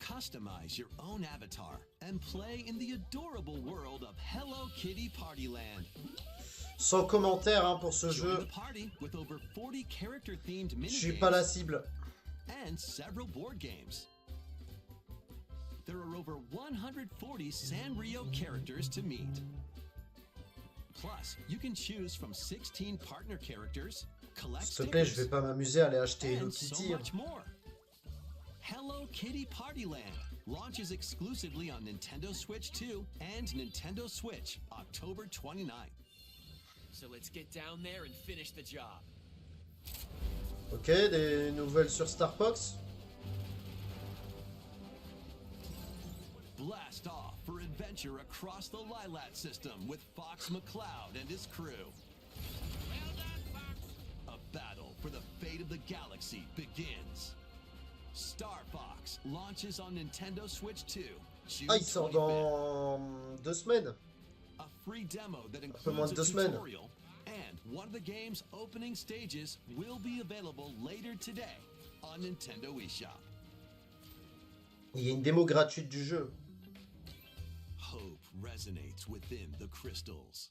Customize your own avatar and play in the adorable world of Hello Kitty Party Land. Sans commentaire hein, pour ce jeu. Je suis pas la cible. And several board games. There are over 140 Sanrio characters to meet. Plus, you can choose from 16 partner characters, collect S'il te plaît, je vais pas m'amuser à aller acheter Hello so Kitty. much more. Hello Kitty Party Land launches exclusively on Nintendo Switch 2 and Nintendo Switch October 29th. So let's get down there and finish the job. Ok, des nouvelles sur Starfox. Blast off for adventure across the Lilat system with Fox McCloud and his crew. A battle for the fate of the galaxy begins. Star Fox launches on Nintendo Switch 2. Ah, il sort dans 2 semaines. A free demo that Un peu moins includes de a 2 semaines. tutorial, and one of the game's opening stages will be available later today on Nintendo eShop. Il y a une démo gratuite du jeu. Hope resonates within the crystals.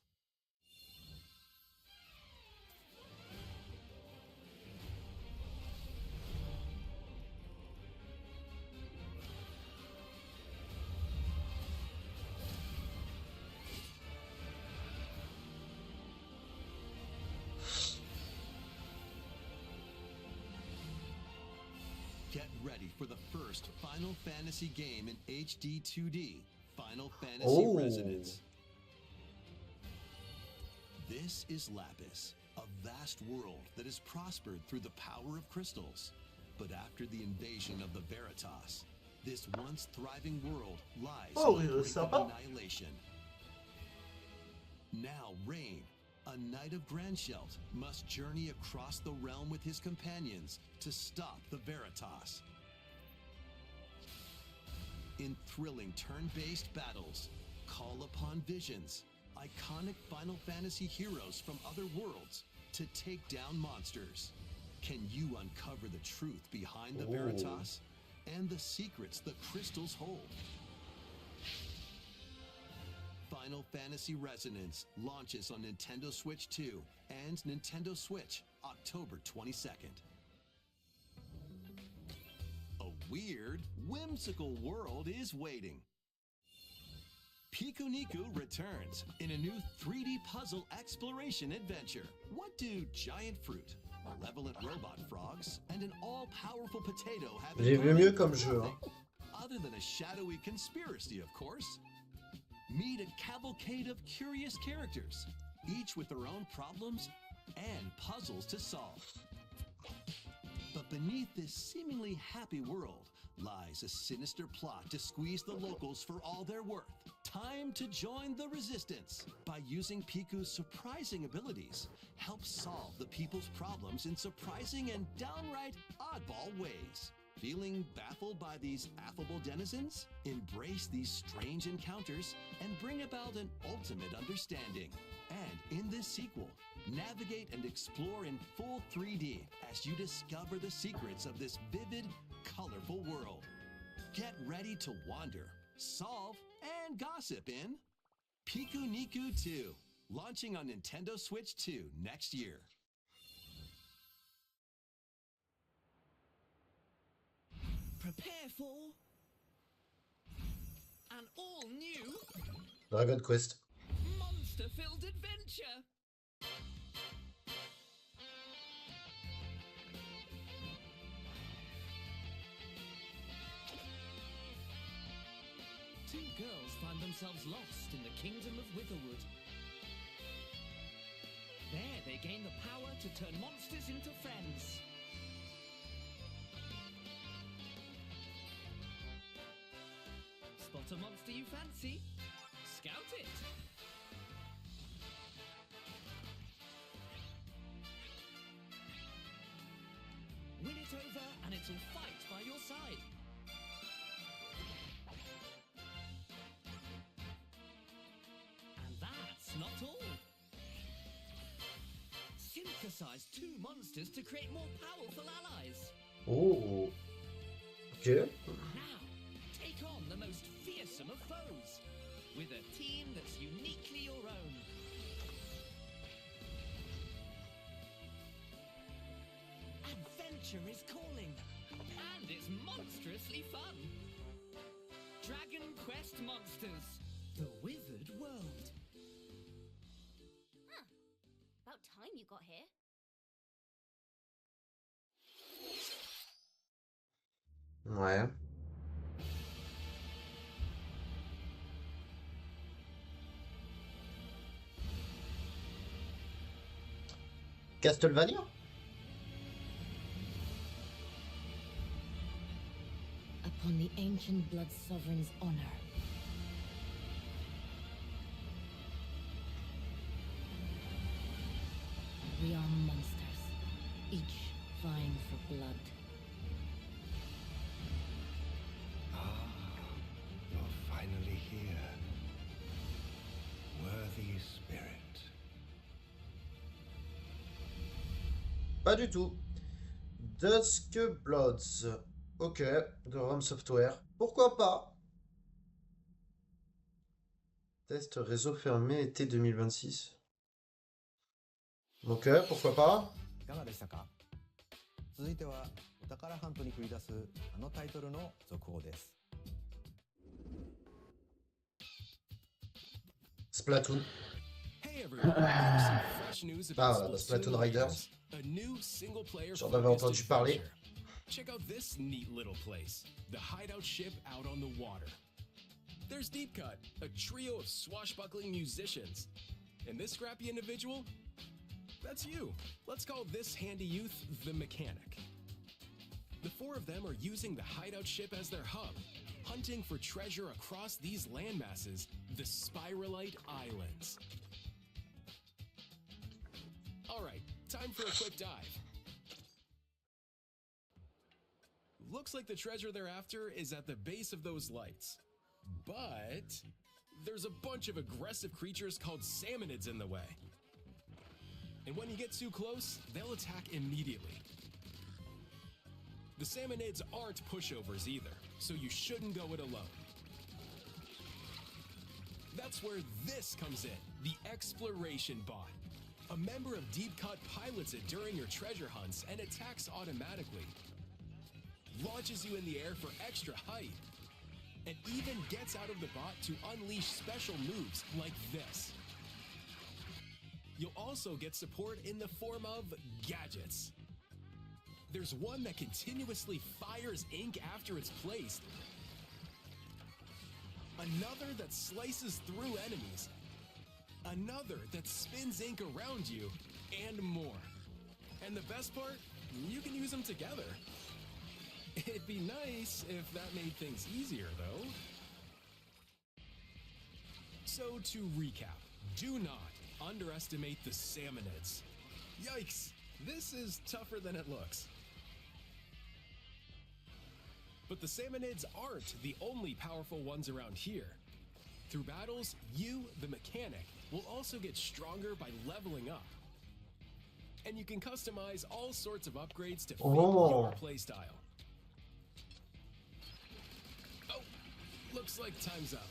Get ready for the first Final Fantasy game in HD 2D, Final Fantasy Resonance. This is Lapis, a vast world that has prospered through the power of crystals. But after the invasion of the Veritas, this once thriving world lies on the brink of annihilation. Now Rain, a knight of Grandshelt, must journey across the realm with his companions to stop the Veritas. In thrilling turn-based battles, call upon visions, iconic Final Fantasy heroes from other worlds to take down monsters. Can you uncover the truth behind the Veritas and the secrets the crystals hold? Final Fantasy Resonance launches on Nintendo Switch 2 and Nintendo Switch October 22nd. A weird, whimsical world is waiting. Pikuniku returns in a new 3D puzzle exploration adventure. What do giant fruit, malevolent robot frogs, and an all-powerful potato have in J'ai vu common? mieux comme jeu. Hein. Other than a shadowy conspiracy, of course. Meet a cavalcade of curious characters, each with their own problems and puzzles to solve. But beneath this seemingly happy world lies a sinister plot to squeeze the locals for all they're worth. Time to join the resistance. By using Piku's surprising abilities, help solve the people's problems in surprising and downright oddball ways. Feeling baffled by these affable denizens? Embrace these strange encounters and bring about an ultimate understanding. And in this sequel, navigate and explore in full 3D as you discover the secrets of this vivid, colorful world. Get ready to wander, solve, and gossip in Pikuniku 2, launching on Nintendo Switch 2 next year. Prepare for an all-new Dragon Quest. monster-filled adventure. two girls find themselves lost in the kingdom of Witherwood. There, they gain the power to turn monsters into friends. Spot a monster you fancy? Scout it! Win it over and it'll fight by your side. And that's not all. Synthesize two monsters to create more powerful allies. Oh. Ok. Now, take on the most fearsome of foes with a team that's uniquely your own. Adventure is calling, and it's monstrously fun. Dragon Quest Monsters, the Withered World. Huh. About time you got here. Ouais. Castlevania? Upon the ancient blood sovereign's honor. We are monsters, each vying for blood. You're finally here. Worthy spirit. Pas du tout. Dusk Bloods. Ok, de Rom Software. Pourquoi pas? Test réseau fermé été 2026. Ok, pourquoi pas? いかがでしたか？続いてはお宝ハントに繰り出すあのタイトルの続報です。Splatoon. Hey everyone, here's some fresh news about Ah, Splatoon Riders. a new single-player J'en avais entendu parler. Check out this neat little place, the hideout ship out on the water. There's Deep Cut, a trio of swashbuckling musicians. And this scrappy individual? That's you. Let's call this handy youth the Mechanic. The four of them are using the hideout ship as their hub, hunting for treasure across these landmasses, the Spiralite Islands. Alright, time for a quick dive. Looks like the treasure they're after is at the base of those lights. But there's a bunch of aggressive creatures called salmonids in the way. And when you get too close, they'll attack immediately. The salmonids aren't pushovers either, so you shouldn't go it alone. That's where this comes in, the Exploration Bot. A member of Deep Cut pilots it during your treasure hunts and attacks automatically. Launches you in the air for extra height, and even gets out of the bot to unleash special moves like this. You'll also get support in the form of gadgets. There's one that continuously fires ink after it's placed. Another that slices through enemies. Another that spins ink around you, and more. And the best part, you can use them together. It'd be nice if that made things easier, though. So to recap, do not underestimate the salmonids. Yikes, this is tougher than it looks. But the salmonids aren't the only powerful ones around here. Through battles, you, the Mechanic, will also get stronger by leveling up. And you can customize all sorts of upgrades to fit your playstyle. Oh, looks like time's up.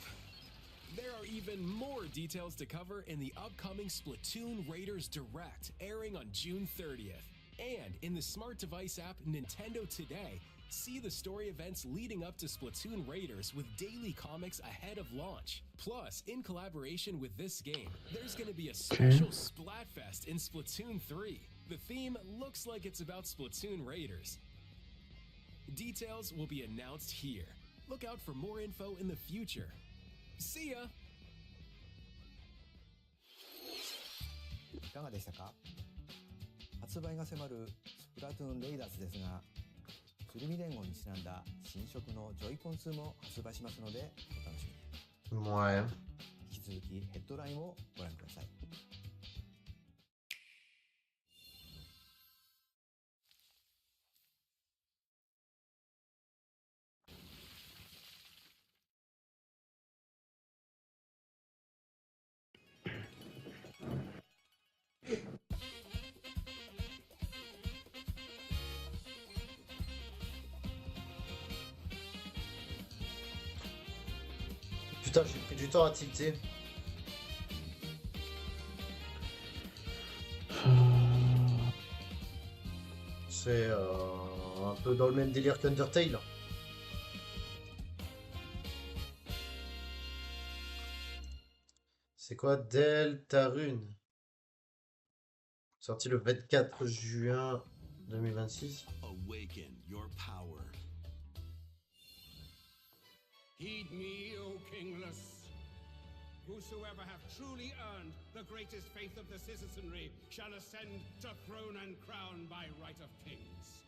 There are even more details to cover in the upcoming Splatoon Raiders Direct, airing on June 30th. And in the smart device app Nintendo Today, see the story events leading up to Splatoon Raiders with daily comics ahead of launch. Plus, in collaboration with this game, there's going to be a special Splatfest in Splatoon 3. The theme looks like it's about Splatoon Raiders. Details will be announced here. Look out for more info in the future. See ya! いかがでしたか？発売が迫るスプラトゥーンレイダーズですが、鶴見連合にちなんだ新色のジョイコン2も発売しますのでお楽しみに。 Ouais. 引き続きヘッドラインをご覧ください。Putain, j'ai pris du temps à tilter. C'est un peu dans le même délire qu'Undertale. C'est quoi Deltarune? Sorti le 24 juin 2026. Awaken your power. Heed me, O kingless. Whosoever hath truly earned the greatest faith of the citizenry shall ascend to throne and crown by right of kings.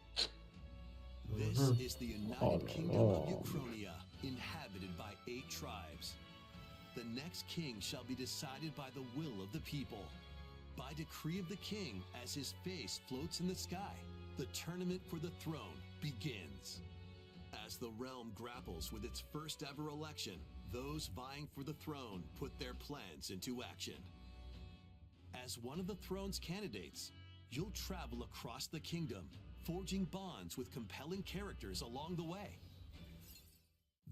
This is the United Kingdom of Uchronia, inhabited by 8 tribes. The next king shall be decided by the will of the people. By decree of the king, as his face floats in the sky, the tournament for the throne begins. As the realm grapples with its first ever election, those vying for the throne put their plans into action. As one of the throne's candidates, you'll travel across the kingdom, forging bonds with compelling characters along the way.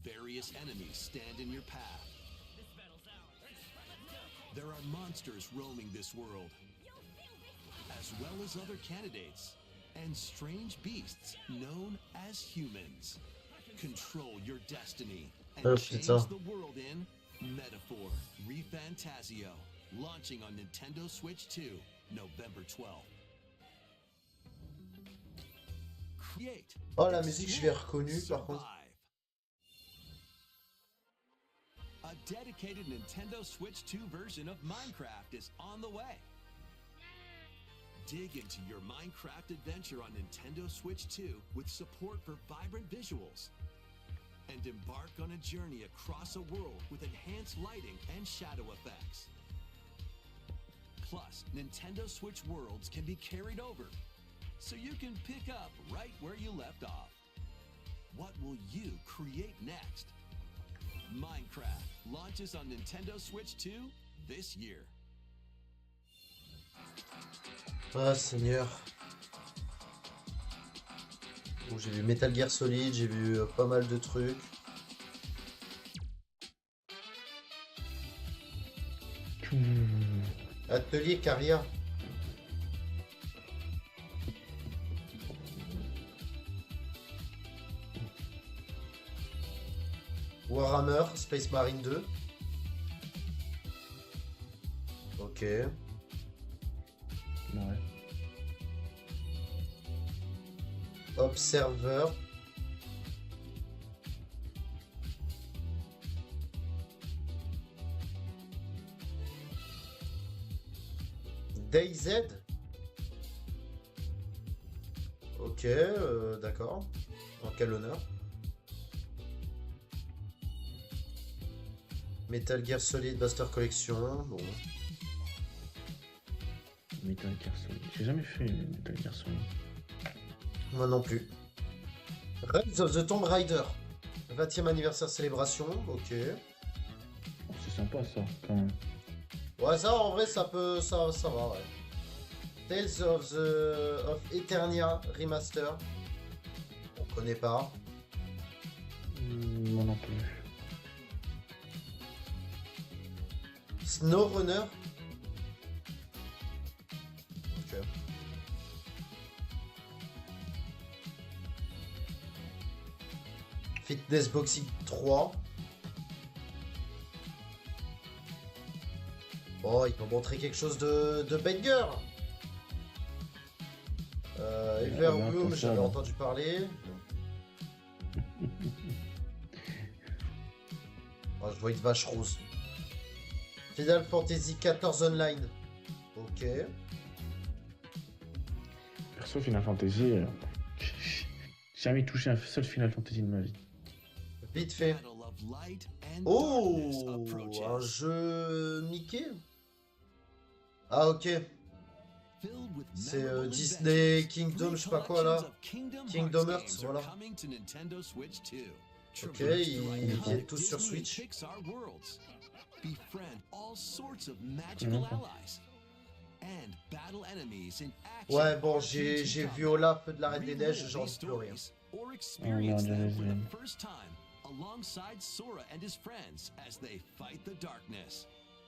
Various enemies stand in your path. There are monsters roaming this world, as well as other candidates, and strange beasts known as humans. Control your destiny and change the world in Metaphor ReFantasio, launching on Nintendo Switch 2, November 12th. Create. Oh, la musique, je l'ai reconnue par contre. A dedicated Nintendo Switch 2 version of Minecraft is on the way. Dig into your Minecraft adventure on Nintendo Switch 2 with support for vibrant visuals. And embark on a journey across a world with enhanced lighting and shadow effects. Plus, Nintendo Switch worlds can be carried over, so you can pick up right where you left off. What will you create next? Minecraft launches on Nintendo Switch 2 this year. Ah Seigneur. Bon, j'ai vu Metal Gear Solid, j'ai vu pas mal de trucs. Atelier Caria. Warhammer, Space Marine 2. Ok. Ouais. Observer. DayZ. Ok, d'accord. En quel honneur. Metal Gear Solid Master Collection. Bon. Metal Gear Solid. J'ai jamais fait Metal Gear Solid. Moi non plus. Rise of the Tomb Raider. 20e anniversaire célébration. Ok. Oh, c'est sympa ça, quand même. Ouais, ça en vrai, ça peut. Ça va, ouais. Tales of Eternia Remaster. On connaît pas. Moi non plus. SnowRunner. Ok. Fitness Boxing 3. Oh, il peut montrer quelque chose de banger. Everbloom, j'avais entendu parler. Oh, je vois une vache rose. Final Fantasy XIV Online. Ok. Perso, Final Fantasy, j'ai jamais touché un seul Final Fantasy de ma vie. Vite fait. Oh, un jeu Mickey. Ah ok. C'est Disney Kingdom, je sais pas quoi là. Kingdom Hearts, voilà. Ok, ils viennent tous sur Switch. Ouais, bon, j'ai vu Olaf de la Reine des Neiges, j'en dis plus rien. Alongside Sora and his friends as they fight the darkness.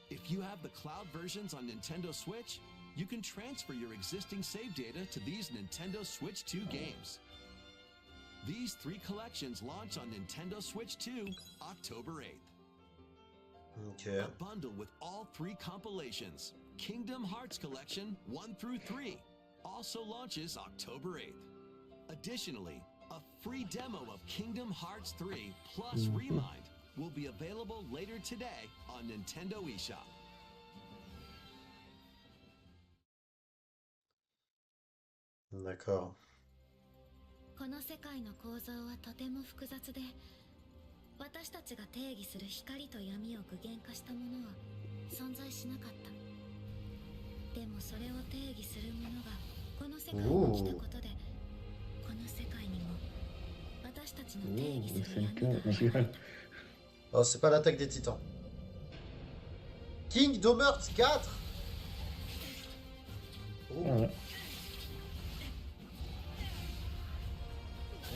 If you have the cloud versions on Nintendo Switch, you can transfer your existing save data to these Nintendo Switch 2 games. These 3 collections launch on Nintendo Switch 2 October 8th. Okay. A bundle with all 3 compilations, Kingdom Hearts Collection 1 through 3, also launches October 8th. Additionally, a free demo of Kingdom Hearts 3 plus Remind will be available later today on Nintendo eShop. D'accord. この世界の構造はとても複雑で、私たちが定義する光と闇を具現化したものは存在しなかった。でもそれを定義するものがこの世界に来たことで、この世界にも私たちの定義する闇が。Oh, c'est pas l'attaque des titans. Kingdom Hearts 4. Oh.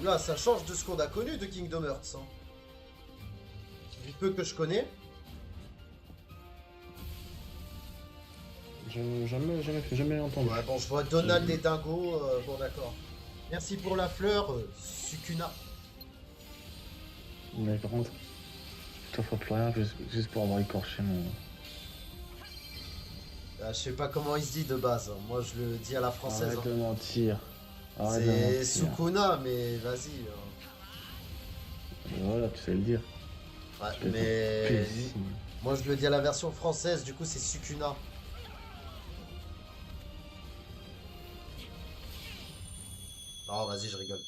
Oula, ça change de ce qu'on a connu de Kingdom Hearts. Hein. Du peu que je connais. Jamais entendu. Ouais, bon, je vois Donald et Dingo. Bon, d'accord. Merci pour la fleur, Sukuna. Mais par contre, je t'offre plus rien juste pour avoir écorché mon... Ah, je sais pas comment il se dit de base. Hein. Moi, je le dis à la française. Arrête de mentir. C'est Sukuna, mais vas-y. Voilà, tu sais le dire. Ouais, mais moi, je le dis à la version française. Du coup, c'est Sukuna. Non, vas-y, je rigole.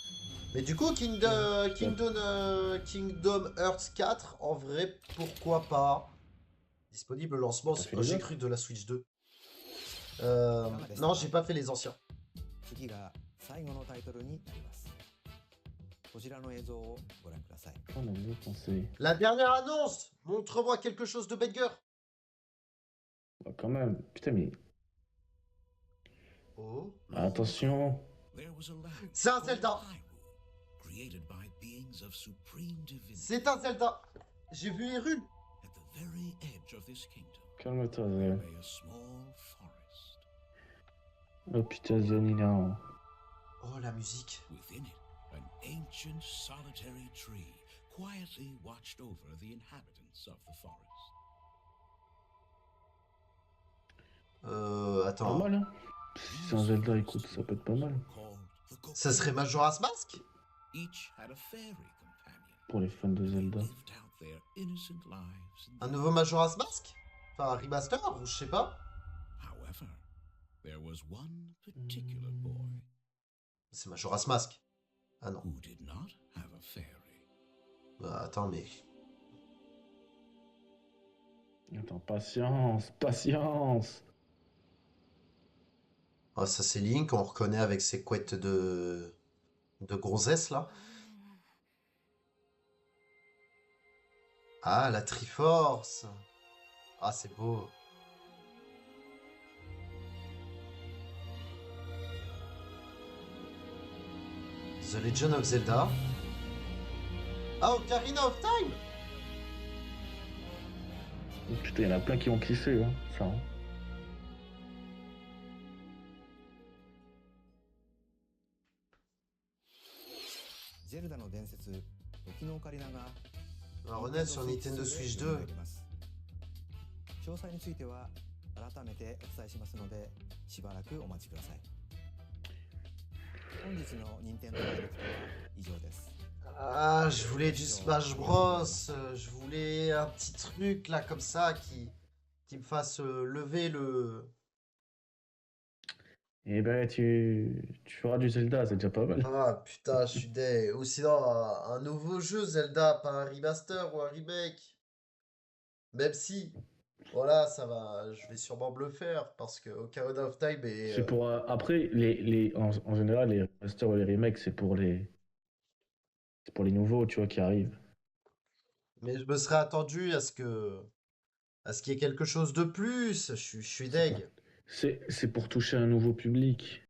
Mais du coup, Kingdom Hearts 4, en vrai, pourquoi pas? Disponible au lancement, j'ai cru de la Switch 2. Non, j'ai pas fait les anciens. La dernière annonce! Montre-moi quelque chose de banger! Bah, quand même, putain, mais... Oh. Attention! C'est un Zelda! C'est un Zelda! J'ai vu les rues! Calme-toi, Zen. Oh putain, Zen, il est en... Oh, la musique. Within it, an ancient solitary tree quietly watched over the inhabitants of the forest. Attends. Pas mal, hein? Si c'est un Zelda, écoute, ça peut être pas mal. Ça serait Majora's Mask? Pour les fans de Zelda. Un nouveau Majora's Mask? Enfin, un remaster, ou je sais pas. C'est Majora's Mask. Ah non. Bah, attends, mais... Attends, patience, patience! Oh, ça c'est Link, on reconnaît avec ses couettes de grossesse, là. Ah, la Triforce! Ah, c'est beau. The Legend of Zelda. Ah, Ocarina of Time! Oh, putain, il y en a plein qui ont kiffé, hein, ça. Hein. On va renaître sur Nintendo Switch 2. 詳細については改めてお伝えしますのでしばらくお待ちください。本日の任天堂ダイレクトは以上です。Ah, je voulais du Smash Bros. Je voulais un petit truc là comme ça qui me fasse lever le. Eh ben, tu feras du Zelda, c'est déjà pas mal. Ah putain, je suis deg. Ou sinon un nouveau jeu Zelda, pas un remaster ou un remake. Même si, voilà, ça va, je vais sûrement me le faire parce que Ocarina of Time est. C'est pour. Après, en général, les remasters ou les remakes, c'est pour les nouveaux, tu vois, qui arrivent. Mais je me serais attendu à ce qu'il y ait quelque chose de plus. Je suis deg. C'est pour toucher un nouveau public.